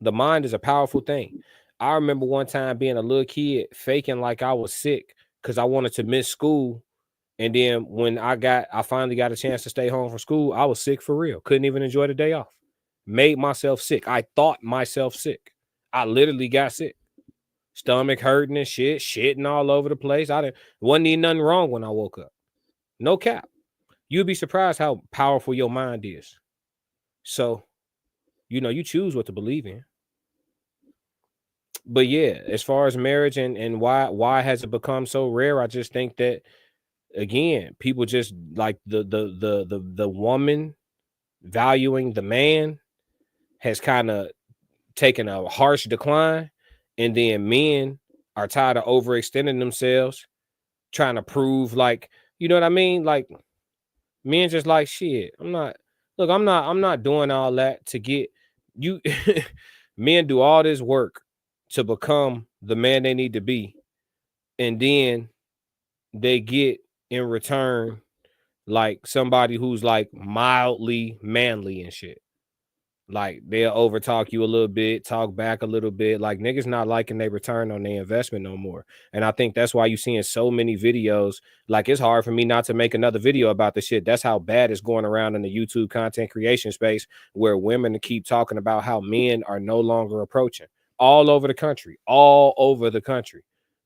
The mind is a powerful thing. I remember one time being a little kid faking like I was sick because I wanted to miss school. And then when I finally got a chance to stay home from school, I was sick for real. Couldn't even enjoy the day off. Made myself sick. I thought myself sick. I literally got sick. Stomach hurting and shit, shitting all over the place. Wasn't even nothing wrong when I woke up. No cap. You'd be surprised how powerful your mind is. So, you choose what to believe in. But yeah, as far as marriage and why has it become so rare? I just think that, again, people just like the woman valuing the man has kind of taken a harsh decline, and then men are tired of overextending themselves, trying to prove, like, you know what I mean? Like, men just like, shit, I'm not doing all that to get you. Men do all this work to become the man they need to be, and then they get in return like somebody who's like mildly manly and shit. Like, they'll overtalk you a little bit, talk back a little bit. Like, niggas not liking their return on their investment no more. And I think that's why you're seeing so many videos. Like, it's hard for me not to make another video about the shit. That's how bad it's going around in the YouTube content creation space, where women keep talking about how men are no longer approaching all over the country.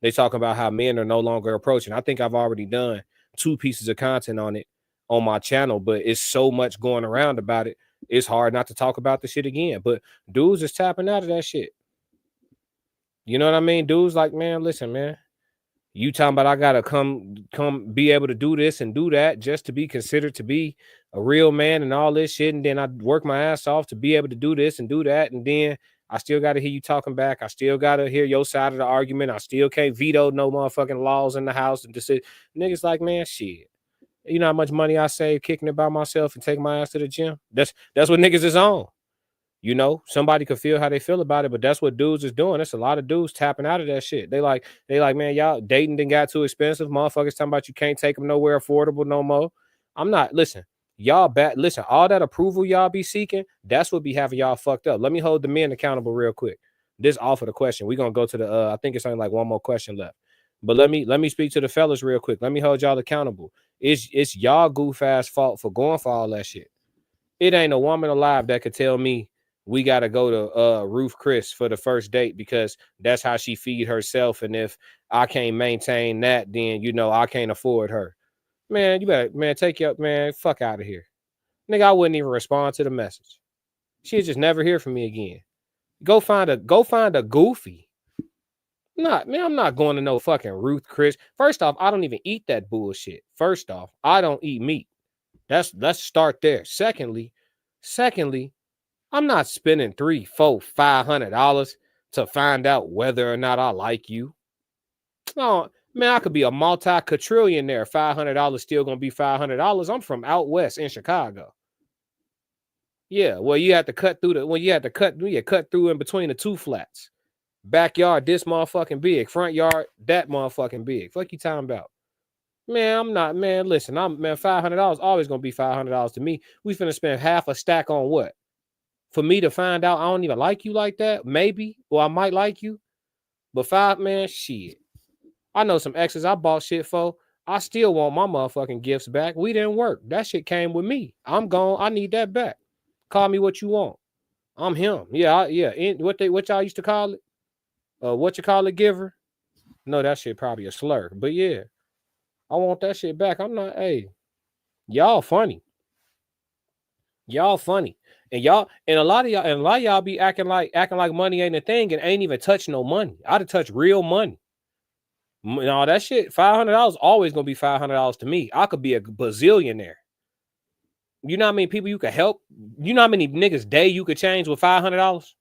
They talk about how men are no longer approaching. I think I've already done 2 pieces of content on it on my channel, but it's so much going around about it. It's hard not to talk about the shit again. But dudes is tapping out of that shit. You know what I mean? Dudes like, man, listen, man. You talking about I gotta come be able to do this and do that just to be considered to be a real man and all this shit. And then I work my ass off to be able to do this and do that. And then I still gotta hear you talking back. I still gotta hear your side of the argument. I still can't veto no motherfucking laws in the house. And niggas like, man, shit. You know how much money I save kicking it by myself and taking my ass to the gym? That's what niggas is on. You know, somebody could feel how they feel about it, but that's what dudes is doing. There's a lot of dudes tapping out of that shit. They like, man, y'all dating done got too expensive. Motherfuckers talking about you can't take them nowhere affordable no more. I'm not, listen, listen, all that approval y'all be seeking, that's what be having y'all fucked up. Let me hold the men accountable real quick. This off of the question. We're gonna go to the I think it's only like one more question left. But let me speak to the fellas real quick. Let me hold y'all accountable. It's y'all goof ass fault for going for all that shit. It ain't a woman alive that could tell me we gotta go to Ruth Chris for the first date because that's how she feed herself. And if I can't maintain that, then I can't afford her. Man, you better take your fuck out of here. Nigga, I wouldn't even respond to the message. She'd just never hear from me again. Go find a goofy. I'm not going to no fucking Ruth Chris. First off, I don't even eat that bullshit. First off, I don't eat meat. Let's start there. Secondly, I'm not spending $300, $400, $500 to find out whether or not I like you. No, man, I could be a multi-quadrillionaire. $500 still gonna be $500. I'm from out west in Chicago. Yeah, well, you have to cut through cut through in between the 2 flats. Backyard this motherfucking big, front yard that motherfucking big. Fuck you talking about? Man, I'm not, man. Listen, $500 always gonna be $500 to me. We finna spend half a stack on what? For me to find out I don't even like you like that, maybe, or I might like you. But shit. I know some exes I bought shit for. I still want my motherfucking gifts back. We didn't work. That shit came with me. I'm gone. I need that back. Call me what you want. I'm him. Yeah. What y'all used to call it? What you call it, giver? No, that shit probably a slur. But yeah, I want that shit back. I'm not. Hey, y'all funny. And a lot of y'all be acting like money ain't a thing and ain't even touch no money. I'd have touched real money. No, that shit, $500 always gonna be $500 to me. I could be a bazillionaire. You know how many people you could help? You know how many niggas' day you could change with $500?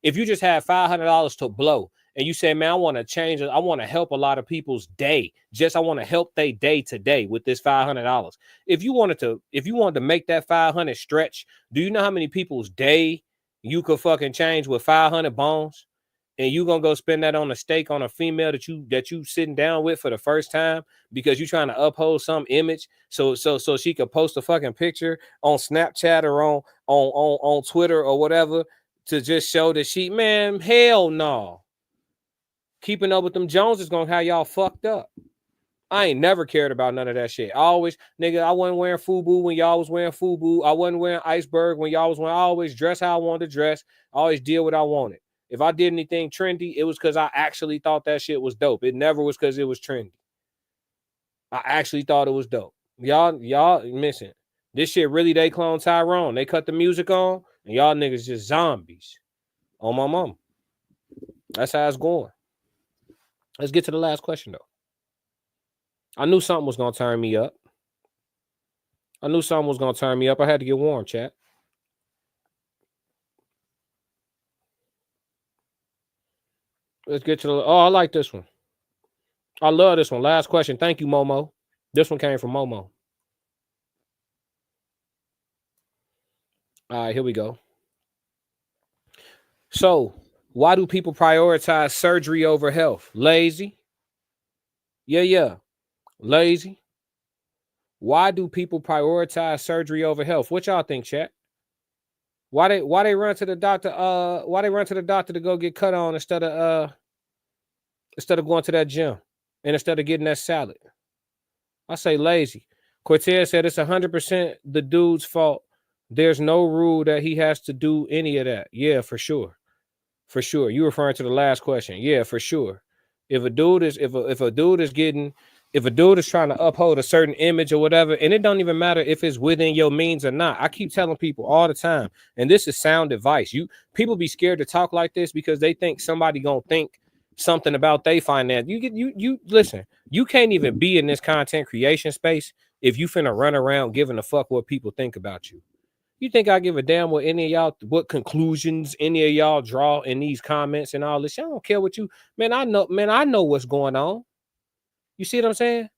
If you just had $500 to blow and you say, man, I want to change it. I want to help a lot of people's day. I want to help their day today with this $500. If you wanted to make that 500 stretch, do you know how many people's day you could fucking change with 500 bones? and you gonna go spend that on a steak on a female that you sitting down with for the first time because you trying to uphold some image so she could post a fucking picture on Snapchat or on Twitter or whatever to just show that she, man, hell no. Keeping up with them Jones is gonna have y'all fucked up. I ain't never cared about none of that shit. I always, nigga, I wasn't wearing FUBU when y'all was wearing FUBU. I wasn't wearing Iceberg when y'all was wearing. I always dress how I wanted to dress. I always did what I wanted. If I did anything trendy, it was because I actually thought that shit was dope. It never was because it was trendy. I actually thought it was dope. Y'all missing. This shit really, they clone Tyrone. They cut the music on, and y'all niggas just zombies. On my mama. That's how it's going. Let's get to the last question, though. I knew something was going to turn me up. I had to get warm, chat. Let's get to the... Oh, I like this one. I love this one. Last question. Thank you, Momo. This one came from Momo. All right, here we go. So, why do people prioritize surgery over health? Lazy? Yeah. Lazy. Why do people prioritize surgery over health? What y'all think, chat? Why they run to the doctor? Why they run to the doctor to go get cut on instead of going to that gym and instead of getting that salad? I say lazy. Cortez said it's 100% the dude's fault. There's no rule that he has to do any of that. Yeah, for sure. For sure. You referring to the last question. Yeah, for sure. If a dude is trying to uphold a certain image or whatever, and it don't even matter if it's within your means or not. I keep telling people all the time, and this is sound advice. People be scared to talk like this because they think somebody gonna think something about they finance. You listen, you can't even be in this content creation space if you finna run around giving a fuck what people think about you. You think I give a damn what any of y'all, what conclusions any of y'all draw in these comments and all this? I don't care what you, man. I know what's going on. You see what I'm saying?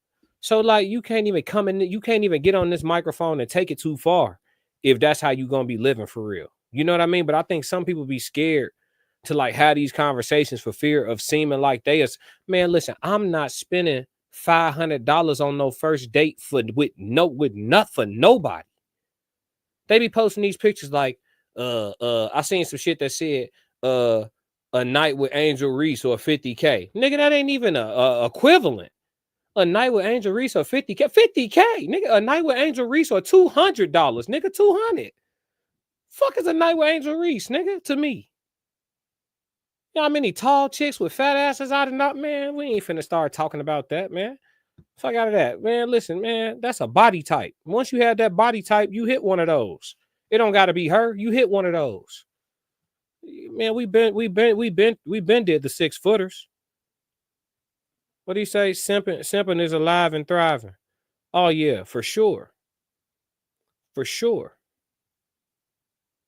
So like, you can't even come in, you can't even get on this microphone and take it too far if that's how you gonna be living for real. You know what I mean? But I think some people be scared to like have these conversations for fear of seeming like they is, man, listen, I'm not spending $500 on no first date with nobody. They be posting these pictures like, I seen some shit that said, a night with Angel Reese or 50K. Nigga, that ain't even a equivalent. A night with Angel Reese or 50K. 50K, nigga. A night with Angel Reese or $200, nigga. 200. Fuck is a night with Angel Reese, nigga? To me. You know how many tall chicks with fat asses out of not, man? We ain't finna start talking about that, man. Fuck out of that, man. Listen, man, that's a body type. Once you have that body type, you hit one of those. It don't gotta be her. You hit one of those. Man, we been did the 6 footers. What do you say? Simping is alive and thriving. Oh yeah, for sure. For sure.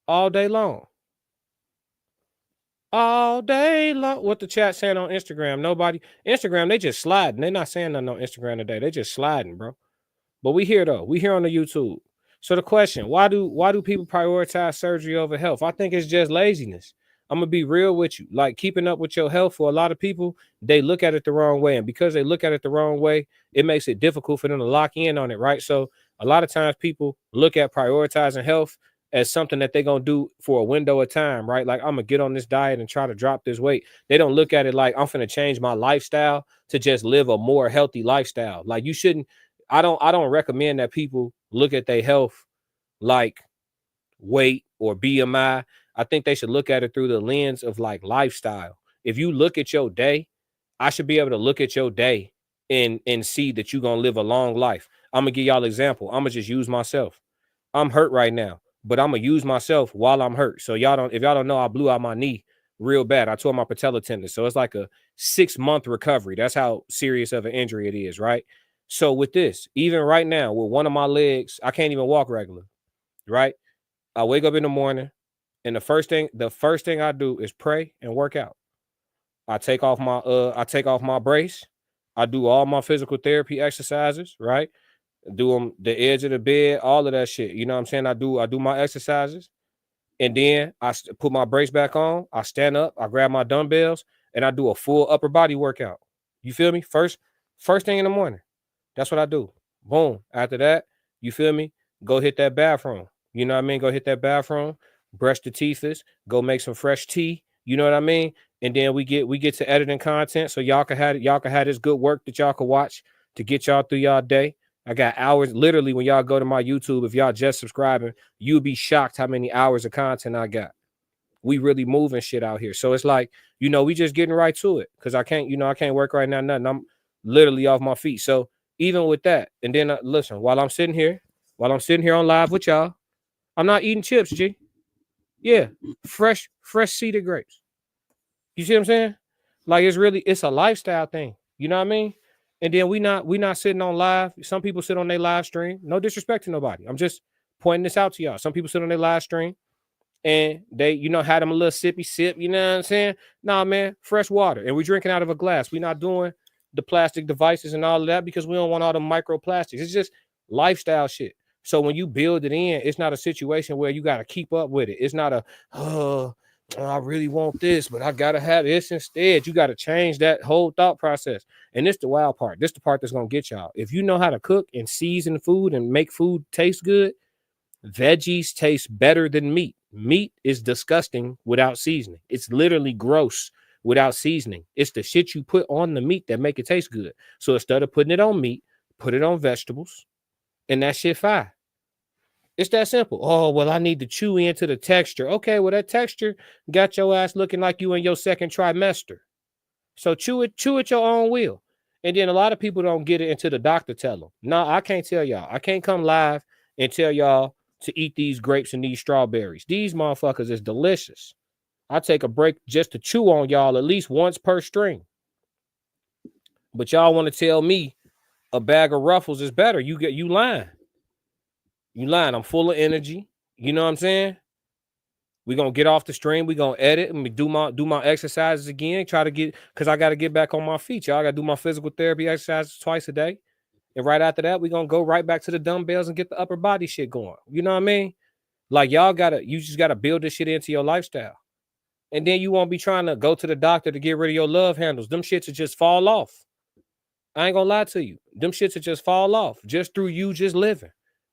All day long. All day long. What the chat saying on Instagram? Nobody. Instagram, they just sliding. They not saying nothing on Instagram today. They just sliding, bro. But we here though. We here on the YouTube. So the question, why do people prioritize surgery over health? I think it's just laziness. I'm gonna be real with you. Like keeping up with your health for a lot of people, they look at it the wrong way. And because they look at it the wrong way, it makes it difficult for them to lock in on it, right? So a lot of times people look at prioritizing health as something that they're gonna do for a window of time, right? Like I'm gonna get on this diet and try to drop this weight. They don't look at it like I'm gonna change my lifestyle to just live a more healthy lifestyle. Like you shouldn't, I don't recommend that people look at their health like weight or BMI. I think they should look at it through the lens of like lifestyle. If you look at your day, I should be able to look at your day and see that you're gonna live a long life. I'm gonna give y'all an example. I'm gonna just use myself. I'm hurt right now, but I'm gonna use myself while I'm hurt. So if y'all don't know, I blew out my knee real bad. I tore my patella tendon. So it's like a 6-month recovery. That's how serious of an injury it is, right? So with this, even right now, with one of my legs, I can't even walk regular, right? I wake up in the morning, and the first thing I do is pray and work out. I take off my brace. I do all my physical therapy exercises, right? Do them the edge of the bed, all of that shit. You know what I'm saying? I do my exercises. And then I put my brace back on. I stand up. I grab my dumbbells and I do a full upper body workout. You feel me? First thing in the morning. That's what I do. Boom. After that, you feel me? Go hit that bathroom. You know what I mean? Go hit that bathroom, brush the teeth, go make some fresh tea. You know what I mean? And then we get to editing content so y'all can have this good work that y'all can watch to get y'all through y'all day. I got hours. Literally, when y'all go to my YouTube, if y'all just subscribing, you'll be shocked how many hours of content I got. We really moving shit out here. So it's like, we just getting right to it. Cause I can't work right now, nothing. I'm literally off my feet. So even with that, and then listen, while I'm sitting here on live with y'all, I'm not eating chips, G. Yeah, fresh seeded grapes. You see what I'm saying? Like it's a lifestyle thing. You know what I mean? And then we not sitting on live. Some people sit on their live stream. No disrespect to nobody. I'm just pointing this out to y'all. Some people sit on their live stream and they, had them a little sippy sip. You know what I'm saying? Nah, man, fresh water. And we drinking out of a glass. We're not doing the plastic devices and all of that because we don't want all the microplastics. It's just lifestyle shit. So when you build it in, it's not a situation where you got to keep up with it. It's not I really want this, but I got to have this instead. You got to change that whole thought process. And this the wild part. This the part that's going to get y'all. If you know how to cook and season food and make food taste good, veggies taste better than meat. Meat is disgusting without seasoning. It's literally gross without seasoning. It's the shit you put on the meat that make it taste good. So instead of putting it on meat, put it on vegetables, and that shit fire. It's that simple. Oh, well, I need to chew into the texture. Okay, well, that texture got your ass looking like you in your second trimester. So chew it your own will. And then a lot of people don't get it until the doctor tell them. No, I can't tell y'all. I can't come live and tell y'all to eat these grapes and these strawberries. These motherfuckers is delicious. I take a break just to chew on y'all at least once per string. But y'all want to tell me a bag of Ruffles is better. You lying. You lying. I'm full of energy. You know what I'm saying? We're going to get off the stream. We're going to edit and do my exercises again. Because I got to get back on my feet. Y'all got to do my physical therapy exercises twice a day. And right after that, we're going to go right back to the dumbbells and get the upper body shit going. You know what I mean? Like you just got to build this shit into your lifestyle. And then you won't be trying to go to the doctor to get rid of your love handles. Them shits will just fall off. I ain't going to lie to you. Them shits will just fall off just through you just living.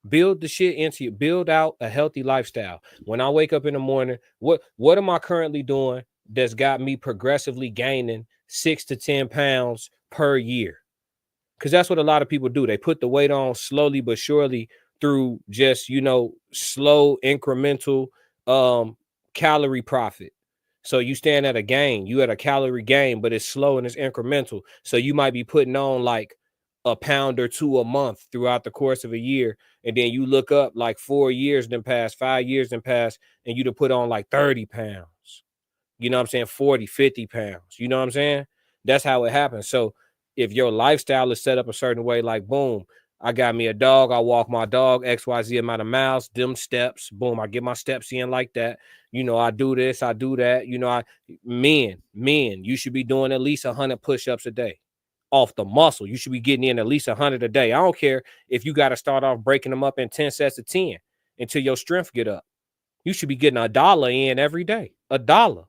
Build the shit into you. Build out a healthy lifestyle. When I wake up in the morning, what am I currently doing that's got me progressively gaining 6 to 10 pounds per year? Because that's what a lot of people do. They put the weight on slowly but surely through just, slow incremental calorie profit. So you stand at a gain. You at a calorie gain, but it's slow and it's incremental. So you might be putting on like a pound or two a month throughout the course of a year. And then you look up like 4 years then pass, 5 years then pass, and you'd have put on like 30 pounds. You know what I'm saying? 40, 50 pounds. You know what I'm saying? That's how it happens. So if your lifestyle is set up a certain way, like boom, I got me a dog. I walk my dog XYZ amount of miles, them steps, boom, I get my steps in like that. I do this, I do that. Men, you should be doing at least 100 push-ups a day. Off the muscle, you should be getting in at least 100 a day. I don't care if you got to start off breaking them up in 10 sets of 10 until your strength get up. You should be getting $1 in every day. $1.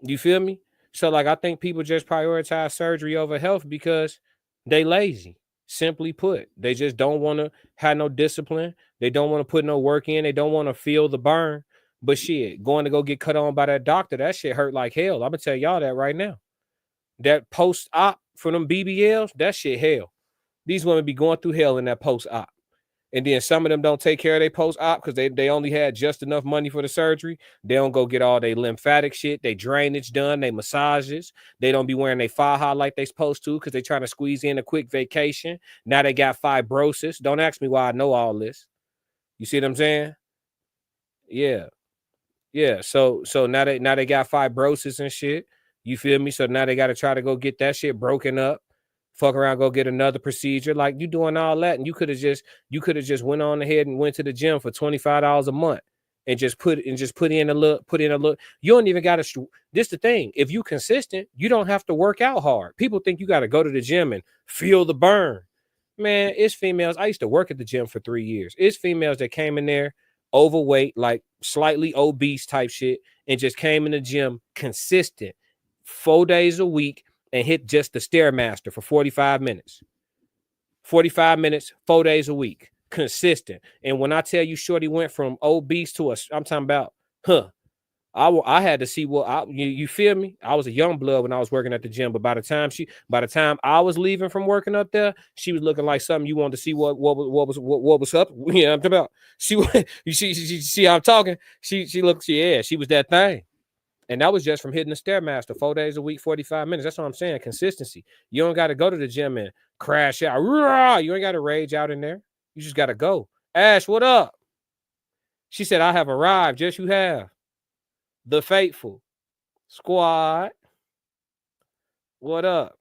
You feel me? So like, I think people just prioritize surgery over health because they lazy. Simply put, they just don't want to have no discipline. They don't want to put no work in. They don't want to feel the burn. But shit, going to go get cut on by that doctor, that shit hurt like hell. I'm gonna tell y'all that right now. That post-op for them BBLs, that shit hell. These women be going through hell in that post-op. And then some of them don't take care of their post-op because they only had just enough money for the surgery. They don't go get all their lymphatic shit, they drainage done, they massages. They don't be wearing their faja like they supposed to because they trying to squeeze in a quick vacation. Now they got fibrosis. Don't ask me why I know all this. You see what I'm saying? Yeah. So now they got fibrosis and shit. You feel me? So now they got to try to go get that shit broken up. Fuck around, go get another procedure. Like, you doing all that, and you could have just went on ahead and went to the gym for $25 a month and just put in a little. You don't even got to. This the thing. If you consistent, you don't have to work out hard. People think you got to go to the gym and feel the burn. Man, it's females. I used to work at the gym for 3 years. It's females that came in there overweight, like slightly obese type shit, and just came in the gym consistent 4 days a week and hit just the Stairmaster for 45 minutes. 45 minutes, 4 days a week, consistent. And when I tell you shorty went from obese to I'm talking about, I had to see what you feel me? I was a young blood when I was working at the gym, but by the time I was leaving from working up there, she was looking like something you wanted to see what was up. Yeah, I'm talking about. You see how I'm talking? She looks, yeah, she was that thing. And that was just from hitting the Stairmaster 4 days a week, 45 minutes. That's what I'm saying. Consistency. You don't got to go to the gym and crash out. You ain't got to rage out in there. You just got to go. Ash, what up? She said, I have arrived. Yes, you have. The faithful squad. What up?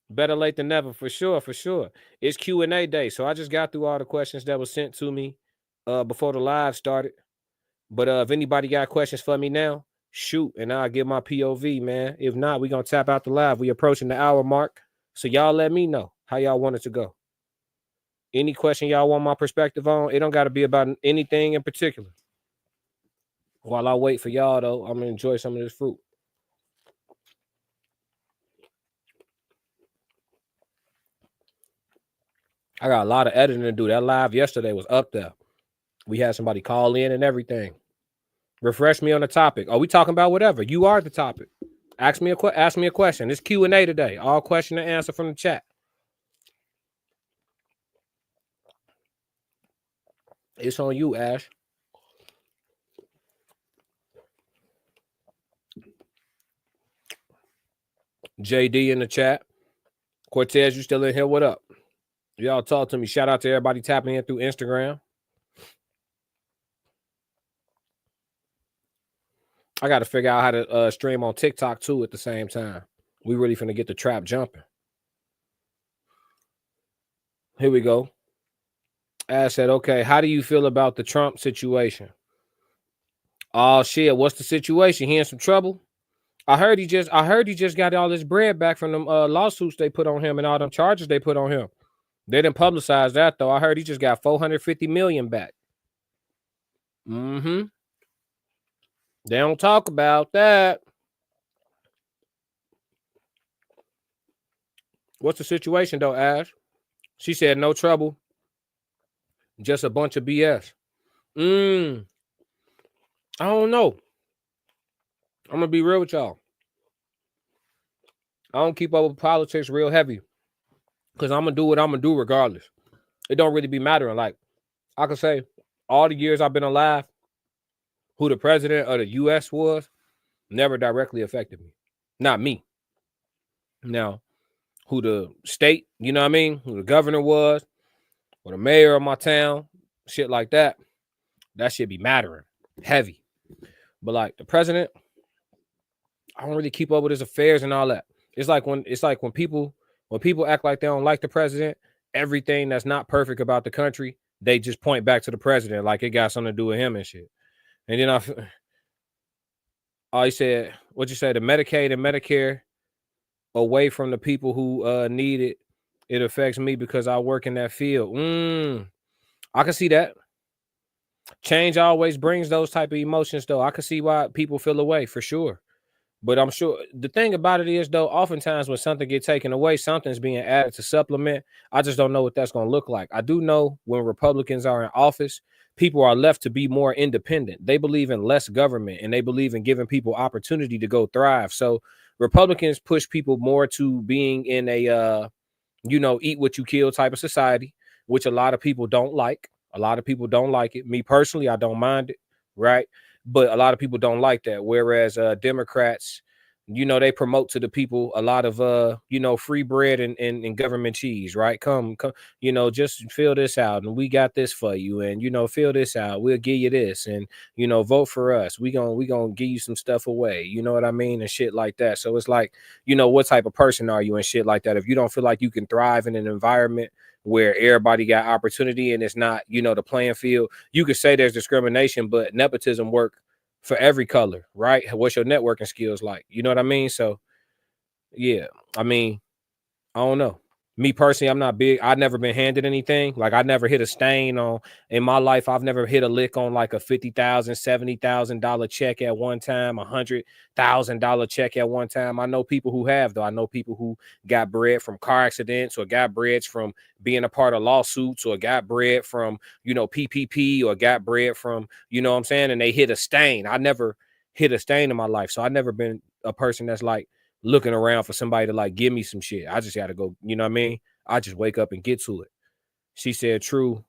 Better late than never, for sure, for sure. It's Q&A day, so I just got through all the questions that were sent to me before the live started. But if anybody got questions for me now, shoot, and I'll give my POV, man. If not, we're going to tap out the live. We approaching the hour mark, so y'all let me know how y'all want it to go. Any question y'all want my perspective on, it don't got to be about anything in particular. While I wait for y'all, though, I'm going to enjoy some of this fruit. I got a lot of editing to do. That live yesterday was up there. We had somebody call in and everything. Refresh me on the topic. Are we talking about whatever? You are the topic. Ask me a question. It's Q&A today. All question and answer from the chat. It's on you, Ash. JD in the chat. Cortez, you still in here? What up? Y'all talk to me. Shout out to everybody tapping in through Instagram. I got to figure out how to stream on TikTok too at the same time. We really finna get the trap jumping. Here we go. Ash said, okay, how do you feel about the Trump situation? Oh shit, what's the situation? He in some trouble? I heard he just got all this bread back from them lawsuits they put on him and all them charges they put on him. They didn't publicize that though. I heard he just got $450 million back. Mm-hmm. They don't talk about that. What's the situation though, Ash? She said no trouble. Just a bunch of BS. I don't know. I'm gonna be real with y'all. I don't keep up with politics real heavy because I'm gonna do what I'm gonna do regardless. It don't really be mattering. Like I can say, all the years I've been alive, who the president of the U.S. was never directly affected me. Not me. Now, who the state, you know what I mean? Who the governor was, or the mayor of my town, shit like that. That shit be mattering heavy. But like the president, I don't really keep up with his affairs and all that. It's like when people act like they don't like the president, everything that's not perfect about the country, they just point back to the president like it got something to do with him and shit. And then he said, what you say, the Medicaid and Medicare away from the people who need it, it affects me because I work in that field. I can see that. Change always brings those type of emotions, though. I can see why people feel away for sure. But I'm sure the thing about it is, though, oftentimes when something gets taken away, something's being added to supplement. I just don't know what that's going to look like. I do know when Republicans are in office, people are left to be more independent. They believe in less government and they believe in giving people opportunity to go thrive. So Republicans push people more to being in a, eat what you kill type of society, which a lot of people don't like. A lot of people don't like it. Me personally, I don't mind it, right? But a lot of people don't like that. Whereas Democrats, they promote to the people a lot of, free bread and government cheese, right? Come, just fill this out and we got this for you. And, fill this out. We'll give you this and, vote for us. We gonna give you some stuff away. You know what I mean? And shit like that. So it's like, what type of person are you and shit like that? If you don't feel like you can thrive in an environment where everybody got opportunity and it's not, the playing field, you could say there's discrimination, but nepotism work for every color, right? What's your networking skills like? You know what I mean? So, yeah, I mean, I don't know. Me personally, I'm not big. I've never been handed anything. Like I never hit a stain on in my life. I've never hit a lick on like a $50,000, $70,000 check at one time, $100,000 check at one time. I know people who have, though. I know people who got bread from car accidents or got bread from being a part of lawsuits or got bread from, PPP or got bread from, what I'm saying? And they hit a stain. I never hit a stain in my life. So I've never been a person that's like looking around for somebody to like give me some shit. I just got to go, you know what I mean? I just wake up and get to it. She said, true.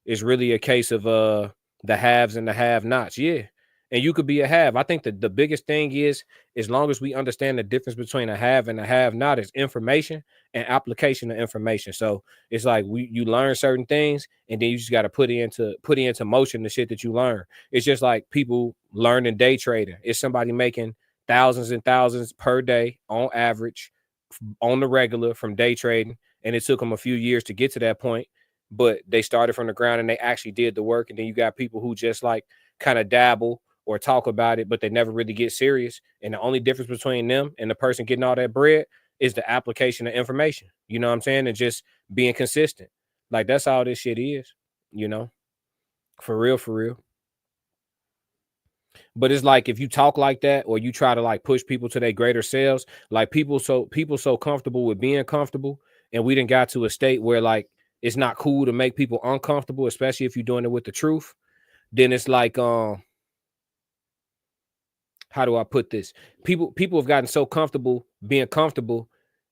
It's really a case of the haves and the have-nots. Yeah. And you could be a have. I think that the biggest thing is, as long as we understand the difference between a have and a have-not, is information and application of information. So it's like you learn certain things and then you just got to put into motion the shit that you learn. It's just like people learning day trading. Is somebody making thousands and thousands per day on average on the regular from day trading, and it took them a few years to get to that point, but they started from the ground and they actually did the work. And then you got people who just like kind of dabble or talk about it, but they never really get serious. And the only difference between them and the person getting all that bread is the application of information. You know what I'm saying? And just being consistent. Like that's all this shit is, for real, for real. But it's like if you talk like that or you try to like push people to their greater selves, like people so comfortable with being comfortable, and we done got to a state where like it's not cool to make people uncomfortable, especially if you're doing it with the truth. Then it's like how do I put this? People have gotten so comfortable being comfortable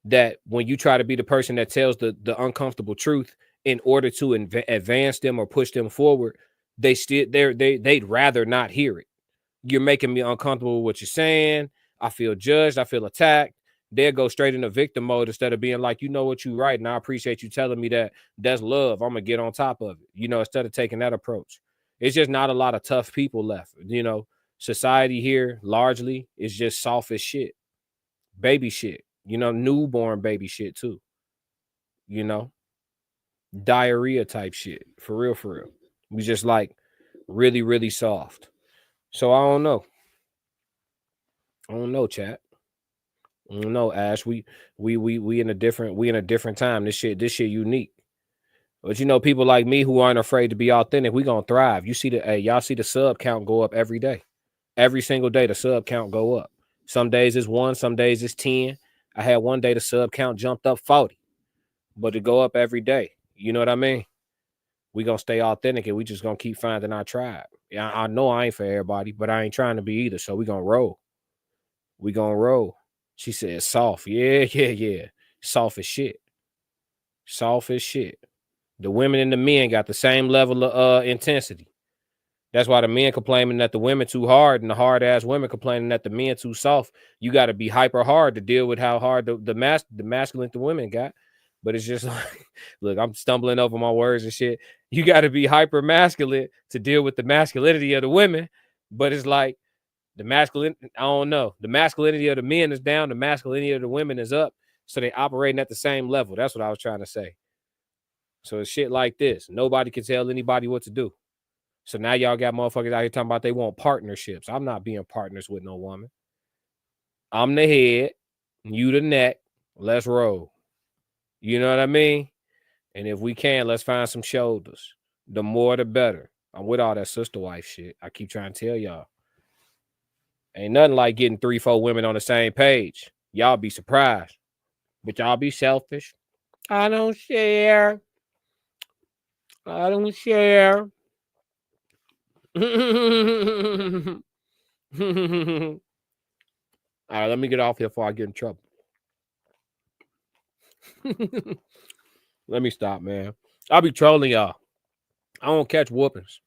that when you try to be the person that tells the uncomfortable truth in order to advance them or push them forward, they'd rather not hear it. You're making me uncomfortable with what you're saying. I feel judged. I feel attacked. They'll go straight into victim mode instead of being like, you know what, you're right. And I appreciate you telling me that. That's love. I'm going to get on top of it, instead of taking that approach. It's just not a lot of tough people left. Society here largely is just soft as shit. Baby shit. Newborn baby shit too. Diarrhea type shit. For real, for real. We just like really, really soft. So I don't know. Chat. I don't know, Ash. We in a different time. This shit unique. But people like me who aren't afraid to be authentic, we gonna thrive. You see y'all see the sub count go up every day. Every single day the sub count go up. Some days it's 1, some days it's 10. I had one day the sub count jumped up 40. But it go up every day. You know what I mean? We gonna stay authentic and we just gonna keep finding our tribe. Yeah, I know I ain't for everybody, but I ain't trying to be either. So we gonna roll. She said soft. Yeah. Soft as shit. Soft as shit. The women and the men got the same level of intensity. That's why the men complaining that the women too hard and the hard ass women complaining that the men too soft. You got to be hyper hard to deal with how hard the masculine the women got. But it's just like, look, I'm stumbling over my words and shit. You got to be hyper masculine to deal with the masculinity of the women. But it's like the masculine, I don't know. The masculinity of the men is down. The masculinity of the women is up. So they operating at the same level. That's what I was trying to say. So it's shit like this. Nobody can tell anybody what to do. So now y'all got motherfuckers out here talking about they want partnerships. I'm not being partners with no woman. I'm the head, you the neck. Let's roll. You know what I mean? And if we can, let's find some shoulders. The more, the better. I'm with all that sister wife shit. I keep trying to tell y'all. Ain't nothing like getting 3-4 women on the same page. Y'all be surprised. But y'all be selfish. I don't share. All right, let me get off here before I get in trouble. Let me stop, man. I'll be trolling y'all. I don't catch whoopings.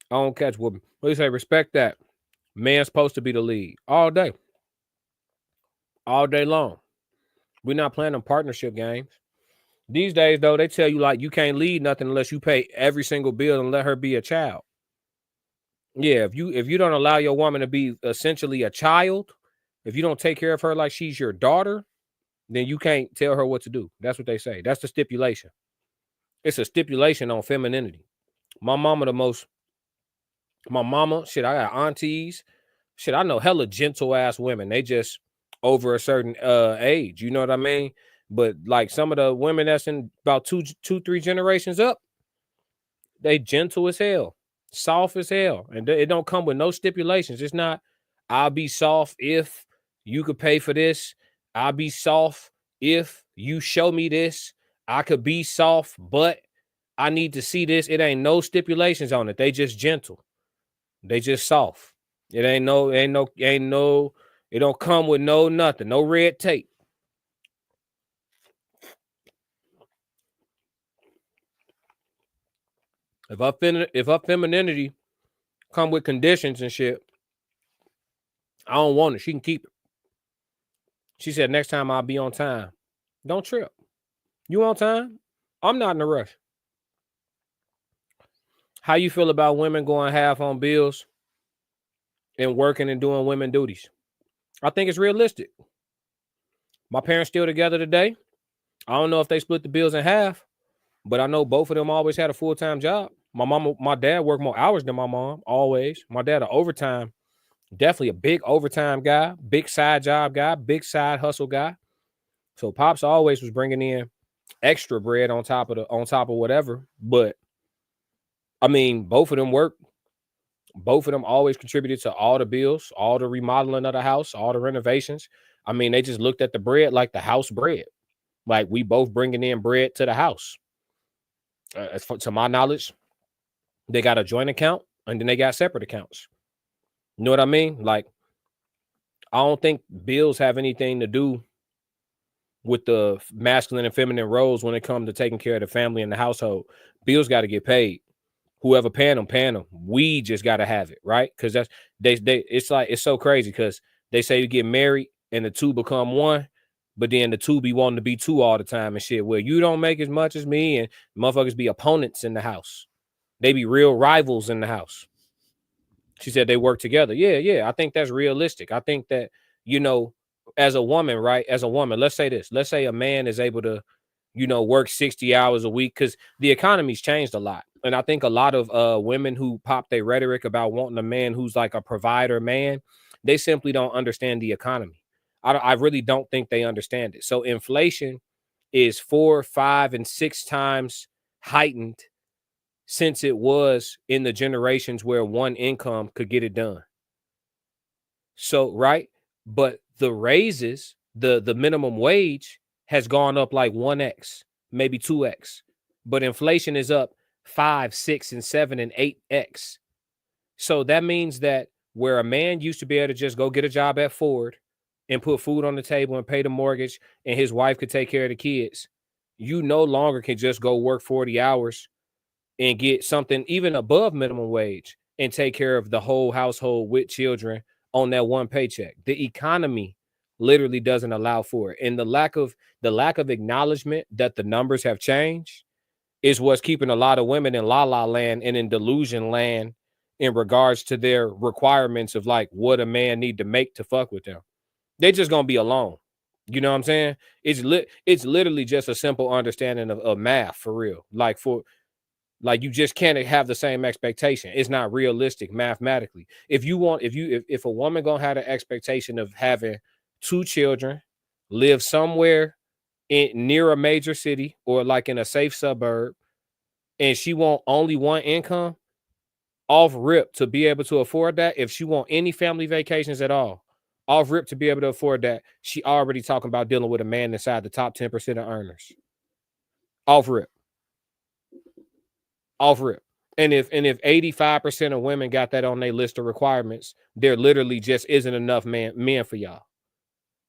What do you say? Respect that. Man's supposed to be the lead all day. All day long. We're not playing them partnership games. These days, though, they tell you like you can't lead nothing unless you pay every single bill and let her be a child. Yeah, if you don't allow your woman to be essentially a child, if you don't take care of her like she's your daughter, then you can't tell her what to do. That's what they say. That's the stipulation. It's a stipulation on femininity. My mama, shit, I got aunties. Shit, I know hella gentle ass women. They just over a certain age. You know what I mean? But like some of the women that's in about two, 3 generations up, they gentle as hell, soft as hell, and it don't come with no stipulations. It's not, I'll be soft if you could pay for this. I'll be soft if you show me this. I could be soft, but I need to see this. It ain't no stipulations on it. They just gentle. They just soft. It ain't no, it don't come with no nothing, no red tape. If her femininity come with conditions and shit, I don't want it. She can keep it. She said, next time I'll be on time. Don't trip. You on time? I'm not in a rush. How you feel about women going half on bills and working and doing women duties? I think it's realistic. My parents still together today. I don't know if they split the bills in half, but I know both of them always had a full-time job. My dad worked more hours than my mom, always. My dad, an overtime, definitely a big overtime guy, big side job guy, big side hustle guy. So Pops always was bringing in extra bread on top of whatever. But I mean, both of them worked. Both of them always contributed to all the bills, all the remodeling of the house, all the renovations. I mean, they just looked at the bread like the house bread. Like we both bringing in bread to the house. To my knowledge, they got a joint account and then they got separate accounts. You know what I mean? Like, I don't think bills have anything to do with the masculine and feminine roles when it comes to taking care of the family and the household. Bills got to get paid. Whoever paying them. We just got to have it, right? Because that's it's so crazy because they say you get married and the two become one, but then the two be wanting to be two all the time and shit. Well, you don't make as much as me, and motherfuckers be opponents in the house. They be real rivals in the house. She said they work together. Yeah. I think that's realistic. I think that, as a woman, right? As a woman, let's say this. Let's say a man is able to, work 60 hours a week because the economy's changed a lot. And I think a lot of women who pop their rhetoric about wanting a man who's like a provider man, they simply don't understand the economy. I really don't think they understand it. So inflation is 4, 5, and 6 times heightened since it was in the generations where one income could get it done. So, right. But the raises, the minimum wage has gone up like 1x, maybe 2x. But inflation is up 5, 6, and 7, and 8x. So that means that where a man used to be able to just go get a job at Ford and put food on the table and pay the mortgage and his wife could take care of the kids, you no longer can just go work 40 hours and get something even above minimum wage and take care of the whole household with children on that one paycheck. The economy literally doesn't allow for it. And the lack of acknowledgement that the numbers have changed is what's keeping a lot of women in la la land and in delusion land in regards to their requirements of like what a man need to make to fuck with them. They just gonna be alone. You know what I'm saying? It's literally just a simple understanding of math for real. Like you just can't have the same expectation. It's not realistic mathematically. If a woman gonna have the expectation of having 2 children, live somewhere near a major city or like in a safe suburb, and she want only one income off rip to be able to afford that, if she want any family vacations at all, off rip to be able to afford that, she already talking about dealing with a man inside the top 10% of earners. Off rip. And if 85% of women got that on their list of requirements, there literally just isn't enough men for y'all.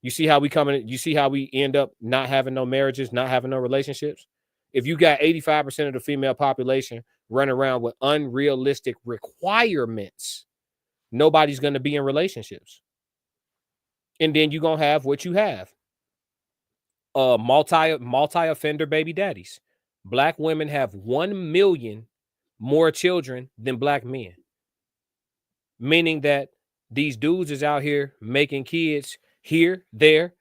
You see how we end up not having no marriages, not having no relationships? If you got 85% of the female population running around with unrealistic requirements, nobody's going to be in relationships. And then you're going to have what you have. Multi-offender baby daddies. Black women have 1 million more children than black men. Meaning that these dudes is out here making kids here, there.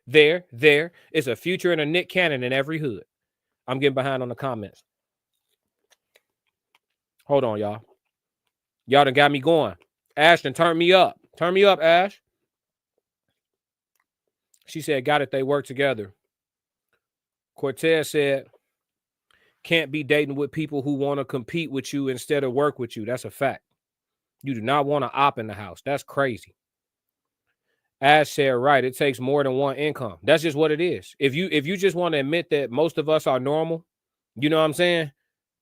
It's a Future and a Nick Cannon in every hood. I'm getting behind on the comments. Hold on, y'all. Y'all done got me going. Ashton, turn me up. Turn me up, Ash. She said, got it, they work together. Cortez said, can't be dating with people who want to compete with you instead of work with you. That's a fact. You do not want to op in the house. That's crazy. Ash said, right, it takes more than one income. That's just what it is. If you just want to admit that most of us are normal, you know what I'm saying?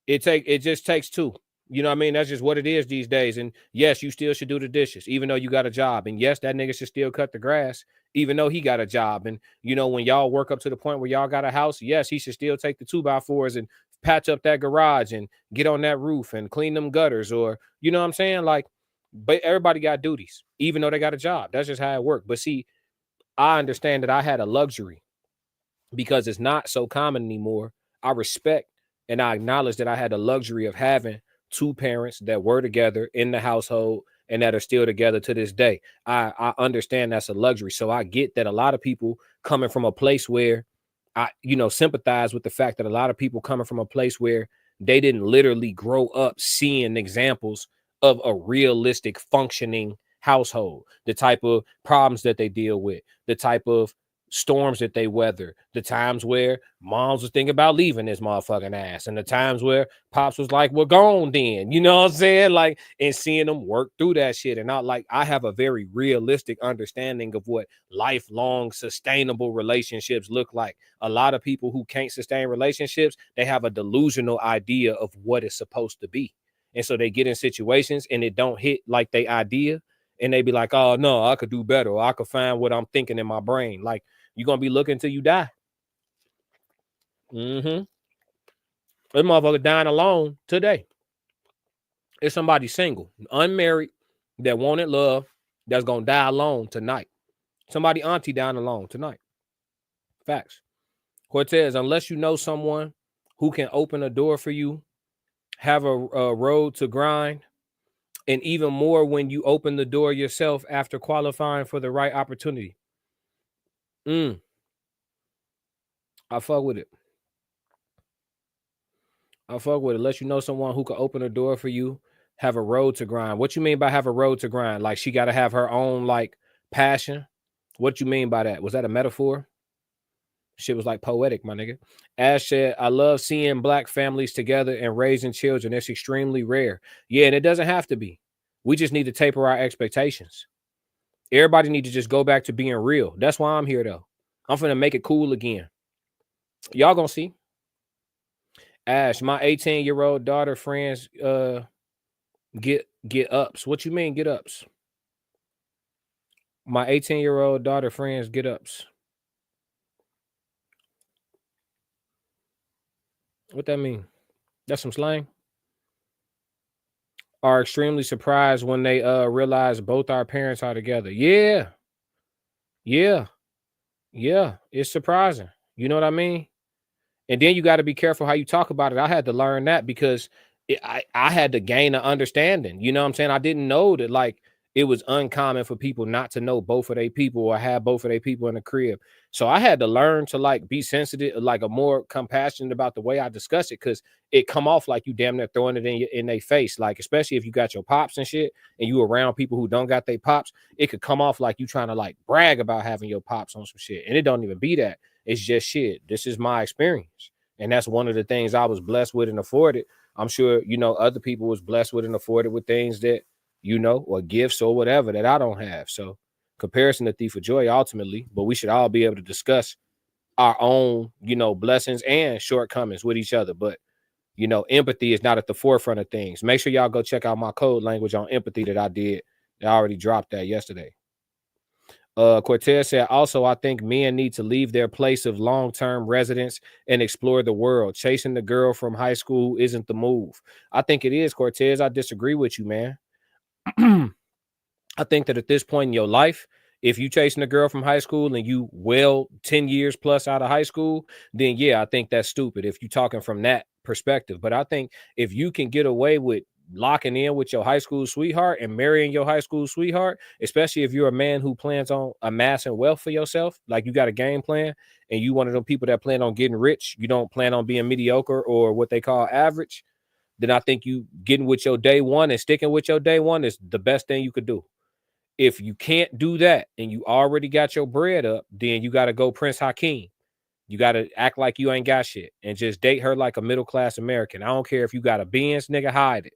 It just takes two. You know what I mean? That's just what it is these days. And yes, you still should do the dishes, even though you got a job. And yes, that nigga should still cut the grass, even though he got a job. And you know, when y'all work up to the point where y'all got a house, yes, he should still take the 2x4s and patch up that garage and get on that roof and clean them gutters, or you know what I'm saying? Like, but everybody got duties, even though they got a job. That's just how it worked. But see, I understand that I had a luxury because it's not so common anymore. I respect and I acknowledge that I had the luxury of having two parents that were together in the household and that are still together to this day. I understand that's a luxury. So I get that a lot of people coming from a place where I, sympathize with the fact that a lot of people coming from a place where they didn't literally grow up seeing examples of a realistic functioning household, the type of problems that they deal with, the type of storms that they weather, the times where moms was thinking about leaving this motherfucking ass, and the times where pops was like, we're gone then, you know what I'm saying? Like, and seeing them work through that shit. And I have a very realistic understanding of what lifelong sustainable relationships look like. A lot of people who can't sustain relationships, they have a delusional idea of what it's supposed to be. And so they get in situations and it don't hit like they idea. And they be like, oh no, I could do better, or I could find what I'm thinking in my brain. Like, you're gonna be looking till you die. This motherfucker dying alone today. It's somebody single, unmarried, that wanted love, that's gonna die alone tonight. Somebody auntie dying alone tonight. Facts. Cortez, unless you know someone who can open a door for you, have a road to grind, and even more when you open the door yourself after qualifying for the right opportunity. I fuck with it. Unless you know someone who can open a door for you, have a road to grind. What you mean by have a road to grind? Like, she got to have her own like passion. What you mean by that? Was that a metaphor? Shit was like poetic, my nigga. Ash said, I love seeing black families together and raising children. It's extremely rare. Yeah, and it doesn't have to be. We just need to taper our expectations. Everybody need to just go back to being real. That's why I'm here, though. I'm finna make it cool again. Y'all gonna see. Ash, my 18-year-old daughter friends get ups. What you mean get ups? My 18-year-old daughter friends get ups. What that mean? That's some slang. Are extremely surprised when they realize both our parents are together. Yeah. It's surprising. You know what I mean? And then you got to be careful how you talk about it. I had to learn that because I had to gain an understanding. You know what I'm saying? I didn't know that like it was uncommon for people not to know both of their people or have both of their people in the crib. So I had to learn to like be sensitive, like a more compassionate about the way I discuss it, because it come off like you damn near throwing it in their face. Like, especially if you got your pops and shit and you around people who don't got their pops, it could come off like you trying to like brag about having your pops on some shit. And it don't even be that. It's just shit. This is my experience. And that's one of the things I was blessed with and afforded. I'm sure, other people was blessed with and afforded with things that, or gifts or whatever that I don't have. So comparison to thief of joy ultimately, but we should all be able to discuss our own, blessings and shortcomings with each other. But, empathy is not at the forefront of things. Make sure y'all go check out my code language on empathy that I did. I already dropped that yesterday. Cortez said, also, I think men need to leave their place of long-term residence and explore the world. Chasing the girl from high school isn't the move. I think it is, Cortez. I disagree with you, man. I think that at this point in your life, if you chasing a girl from high school and you 10 years plus out of high school, then yeah, I think that's stupid if you're talking from that perspective. But I think if you can get away with locking in with your high school sweetheart and marrying your high school sweetheart, especially if you're a man who plans on amassing wealth for yourself, like you got a game plan and you one of them people that plan on getting rich, you don't plan on being mediocre or what they call average, then I think you getting with your day one and sticking with your day one is the best thing you could do. If you can't do that and you already got your bread up, then you got to go Prince Hakeem. You got to act like you ain't got shit and just date her like a middle-class American. I don't care if you got a Benz, nigga, hide it.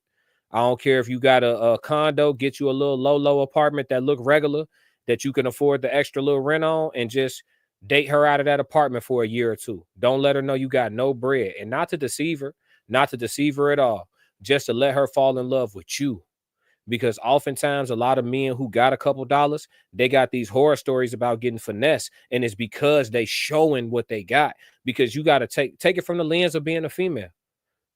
I don't care if you got a condo, get you a little low apartment that look regular, that you can afford the extra little rent on, and just date her out of that apartment for a year or two. Don't let her know you got no bread. And not to deceive her at all, just to let her fall in love with you. Because oftentimes a lot of men who got a couple dollars, they got these horror stories about getting finesse, and it's because they showing what they got. Because you got to take it from the lens of being a female.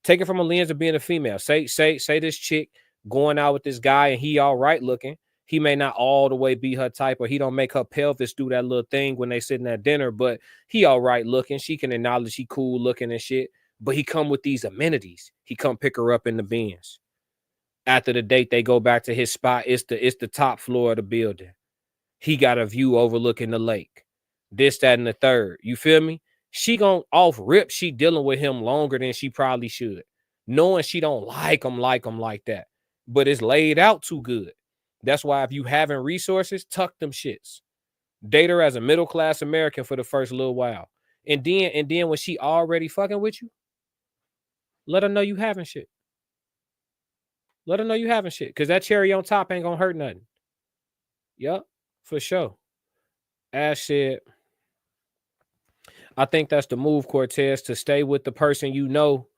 Take it from a lens of being a female. Say this chick going out with this guy and he all right looking. He may not all the way be her type, or he don't make her pelvis do that little thing when they sitting at dinner, but he all right looking. She can acknowledge he cool looking and shit. But he come with these amenities. He come pick her up in the Benz. After the date, they go back to his spot. It's the top floor of the building. He got a view overlooking the lake. This, that, and the third. You feel me? She gon' off rip. She dealing with him longer than she probably should, knowing she don't like him like that. But it's laid out too good. That's why if you having resources, tuck them shits. Date her as a middle-class American for the first little while. And then when she already fucking with you, let her know you having shit. Let her know you having shit. Because that cherry on top ain't gonna hurt nothing. Yup, for sure. Ash said, I think that's the move, Cortez, to stay with the person you know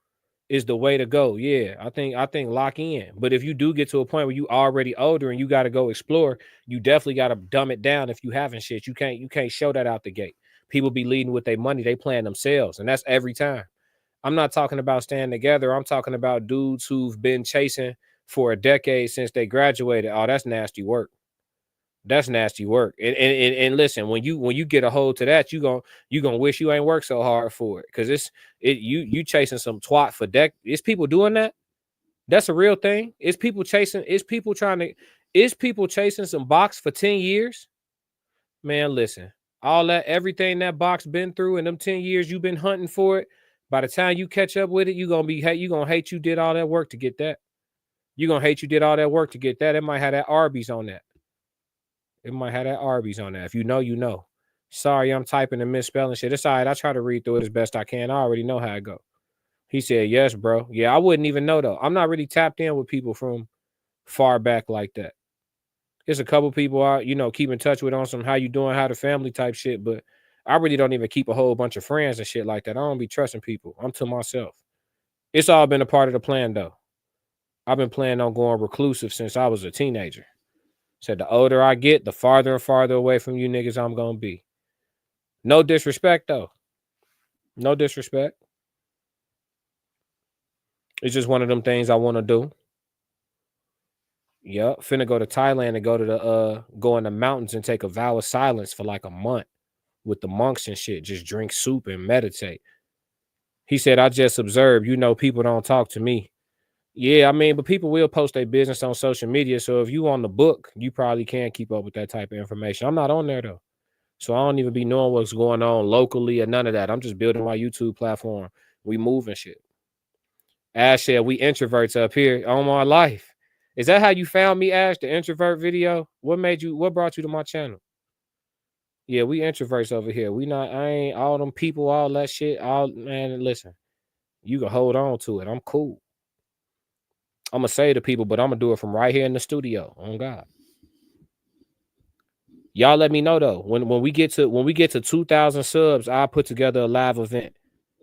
is the way to go. Yeah, I think lock in. But if you do get to a point where you already older and you got to go explore, you definitely got to dumb it down if you having shit. You can't show that out the gate. People be leading with their money. They playing themselves. And that's every time. I'm not talking about staying together. I'm talking about dudes who've been chasing for a decade since they graduated. Oh, that's nasty work. That's nasty work. And listen, when you get a hold to that, you gonna wish you ain't worked so hard for it. Because you chasing some twat for it's people doing that. That's a real thing. It's people chasing some box for 10 years. Man, listen, all that, everything that box been through in them 10 years you've been hunting for it. By the time you catch up with it, you gonna hate you did all that work to get that. You're gonna hate you did all that work to get that. It might have that Arby's on that. It might have that Arby's on that. If you know, you know. Sorry, I'm typing and misspelling shit. It's all right. I try to read through it as best I can. I already know how it go. He said, yes, bro. Yeah, I wouldn't even know, though. I'm not really tapped in with people from far back like that. There's a couple people I, keep in touch with on some how you doing, how the family type shit, but I really don't even keep a whole bunch of friends and shit like that. I don't be trusting people. I'm to myself. It's all been a part of the plan, though. I've been planning on going reclusive since I was a teenager. Said the older I get, the farther and farther away from you niggas I'm gonna be. No disrespect, though. No disrespect. It's just one of them things I want to do. Yup. Finna go to Thailand and go in the mountains and take a vow of silence for like a month with the monks and shit. Just drink soup and meditate. He said, I just observed, people don't talk to me. Yeah, I mean, but people will post their business on social media. So if you on the book, you probably can't keep up with that type of information. I'm not on there, though. So I don't even be knowing what's going on locally or none of that. I'm just building my YouTube platform. We moving shit. Ash said, we introverts up here on my life. Is that how you found me, Ash, the introvert video? What brought you to my channel? Yeah, we introverts over here. I ain't all them people, all that shit. Man, listen, you can hold on to it. I'm cool. I'm gonna say to people, but I'm gonna do it from right here in the studio. On God. Y'all let me know though. When we get to 2,000 subs, I'll put together a live event.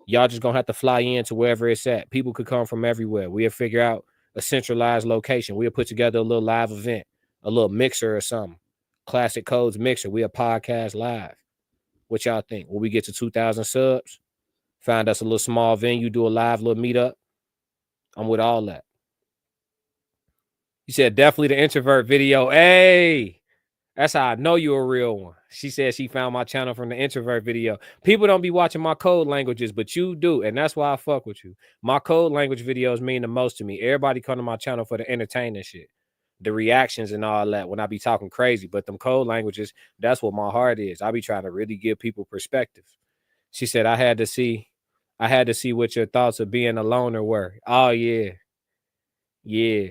Y'all just gonna have to fly in to wherever it's at. People could come from everywhere. We'll figure out a centralized location. We'll put together a little live event, a little mixer or something. Classic Codes mixer. We'll podcast live. What y'all think? When we get to 2,000 subs, find us a little small venue, do a live little meetup. I'm with all that. He said, definitely the introvert video. Hey, that's how I know you're a real one. She said she found my channel from the introvert video. People don't be watching my code languages, but you do. And that's why I fuck with you. My code language videos mean the most to me. Everybody come to my channel for the entertaining shit, the reactions and all that when I be talking crazy. But them code languages, that's what my heart is. I be trying to really give people perspective. She said, I had to see what your thoughts of being a loner were. Oh, yeah. Yeah.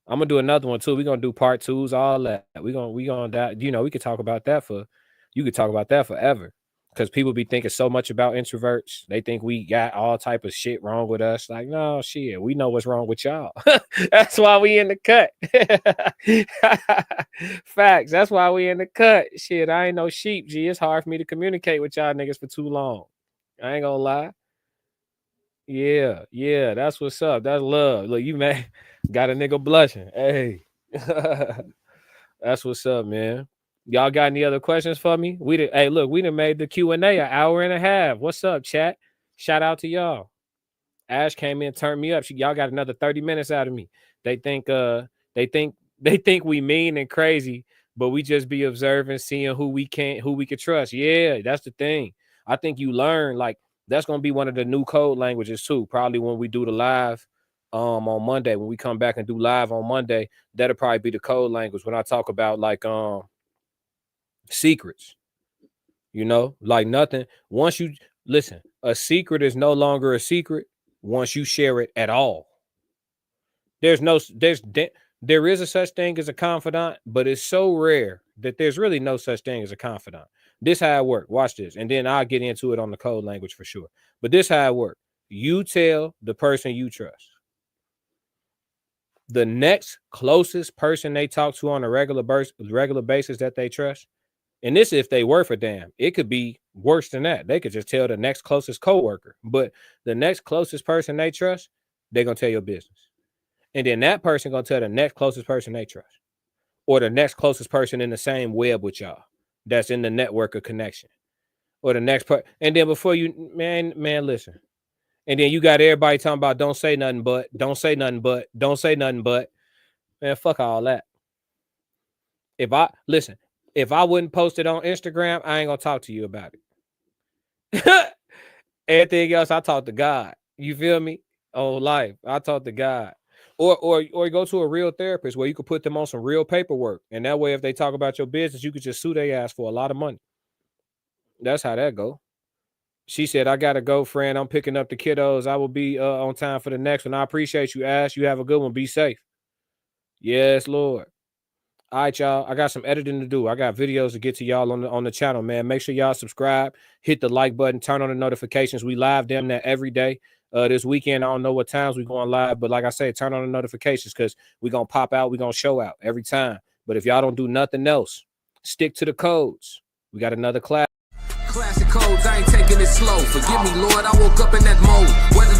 I'm gonna do another one too. We're gonna do part 2s, all that. We gonna you know, we could talk about that forever. Because people be thinking so much about introverts. They think we got all type of shit wrong with us. Like, no, shit, we know what's wrong with y'all. That's why we in the cut. Facts. That's why we in the cut. Shit, I ain't no sheep, G. It's hard for me to communicate with y'all niggas for too long. I ain't gonna lie. Yeah, that's what's up. That's love. Look, you man got a nigga blushing. Hey. That's what's up, man. Y'all got any other questions for me? Hey, look, we done made the Q&A an hour and a half. What's up, chat? Shout out to y'all. Ash came in, turned me up. Y'all got another 30 minutes out of me. They think we mean and crazy, but we just be observing, seeing who we could trust. Yeah, that's the thing. I think you learn, like, that's gonna be one of the new code languages too. Probably when we do the live on Monday, when we come back and do live on Monday, that'll probably be the code language when I talk about like secrets, you know, like nothing. Once you listen, a secret is no longer a secret once you share it at all. There is a such thing as a confidant, but it's so rare that there's really no such thing as a confidant. This how it works. Watch this, and then I'll get into it on the code language for sure. But this how it works. You tell the person you trust. The next closest person they talk to on a regular basis that they trust. And this, if they worth a damn, it could be worse than that. They could just tell the next closest coworker, but the next closest person they trust, they're going to tell your business. And then that person going to tell the next closest person they trust, or the next closest person in the same web with y'all that's in the network of connection, or the next person. And then before you, man, listen. And then you got everybody talking about don't say nothing but, man, fuck all that. If I wouldn't post it on Instagram, I ain't gonna talk to you about it. Everything else, I talk to God. You feel me? Oh, life, I talk to God. Or go to a real therapist where you could put them on some real paperwork, and that way, if they talk about your business, you could just sue their ass for a lot of money. That's how that go. She said, "I gotta go, friend. I'm picking up the kiddos. I will be on time for the next one. I appreciate you, Ash. You have a good one. Be safe." Yes, Lord. All right, y'all. I got some editing to do. I got videos to get to y'all on the channel, man. Make sure y'all subscribe, hit the like button, turn on the notifications. We live damn that every day. This weekend, I don't know what times we going live, but like I said, turn on the notifications because we're gonna pop out, we're gonna show out every time. But if y'all don't do nothing else, stick to the codes. We got another class. Classic codes, I ain't taking it slow. Forgive me, Lord, I woke up in that mode. Whether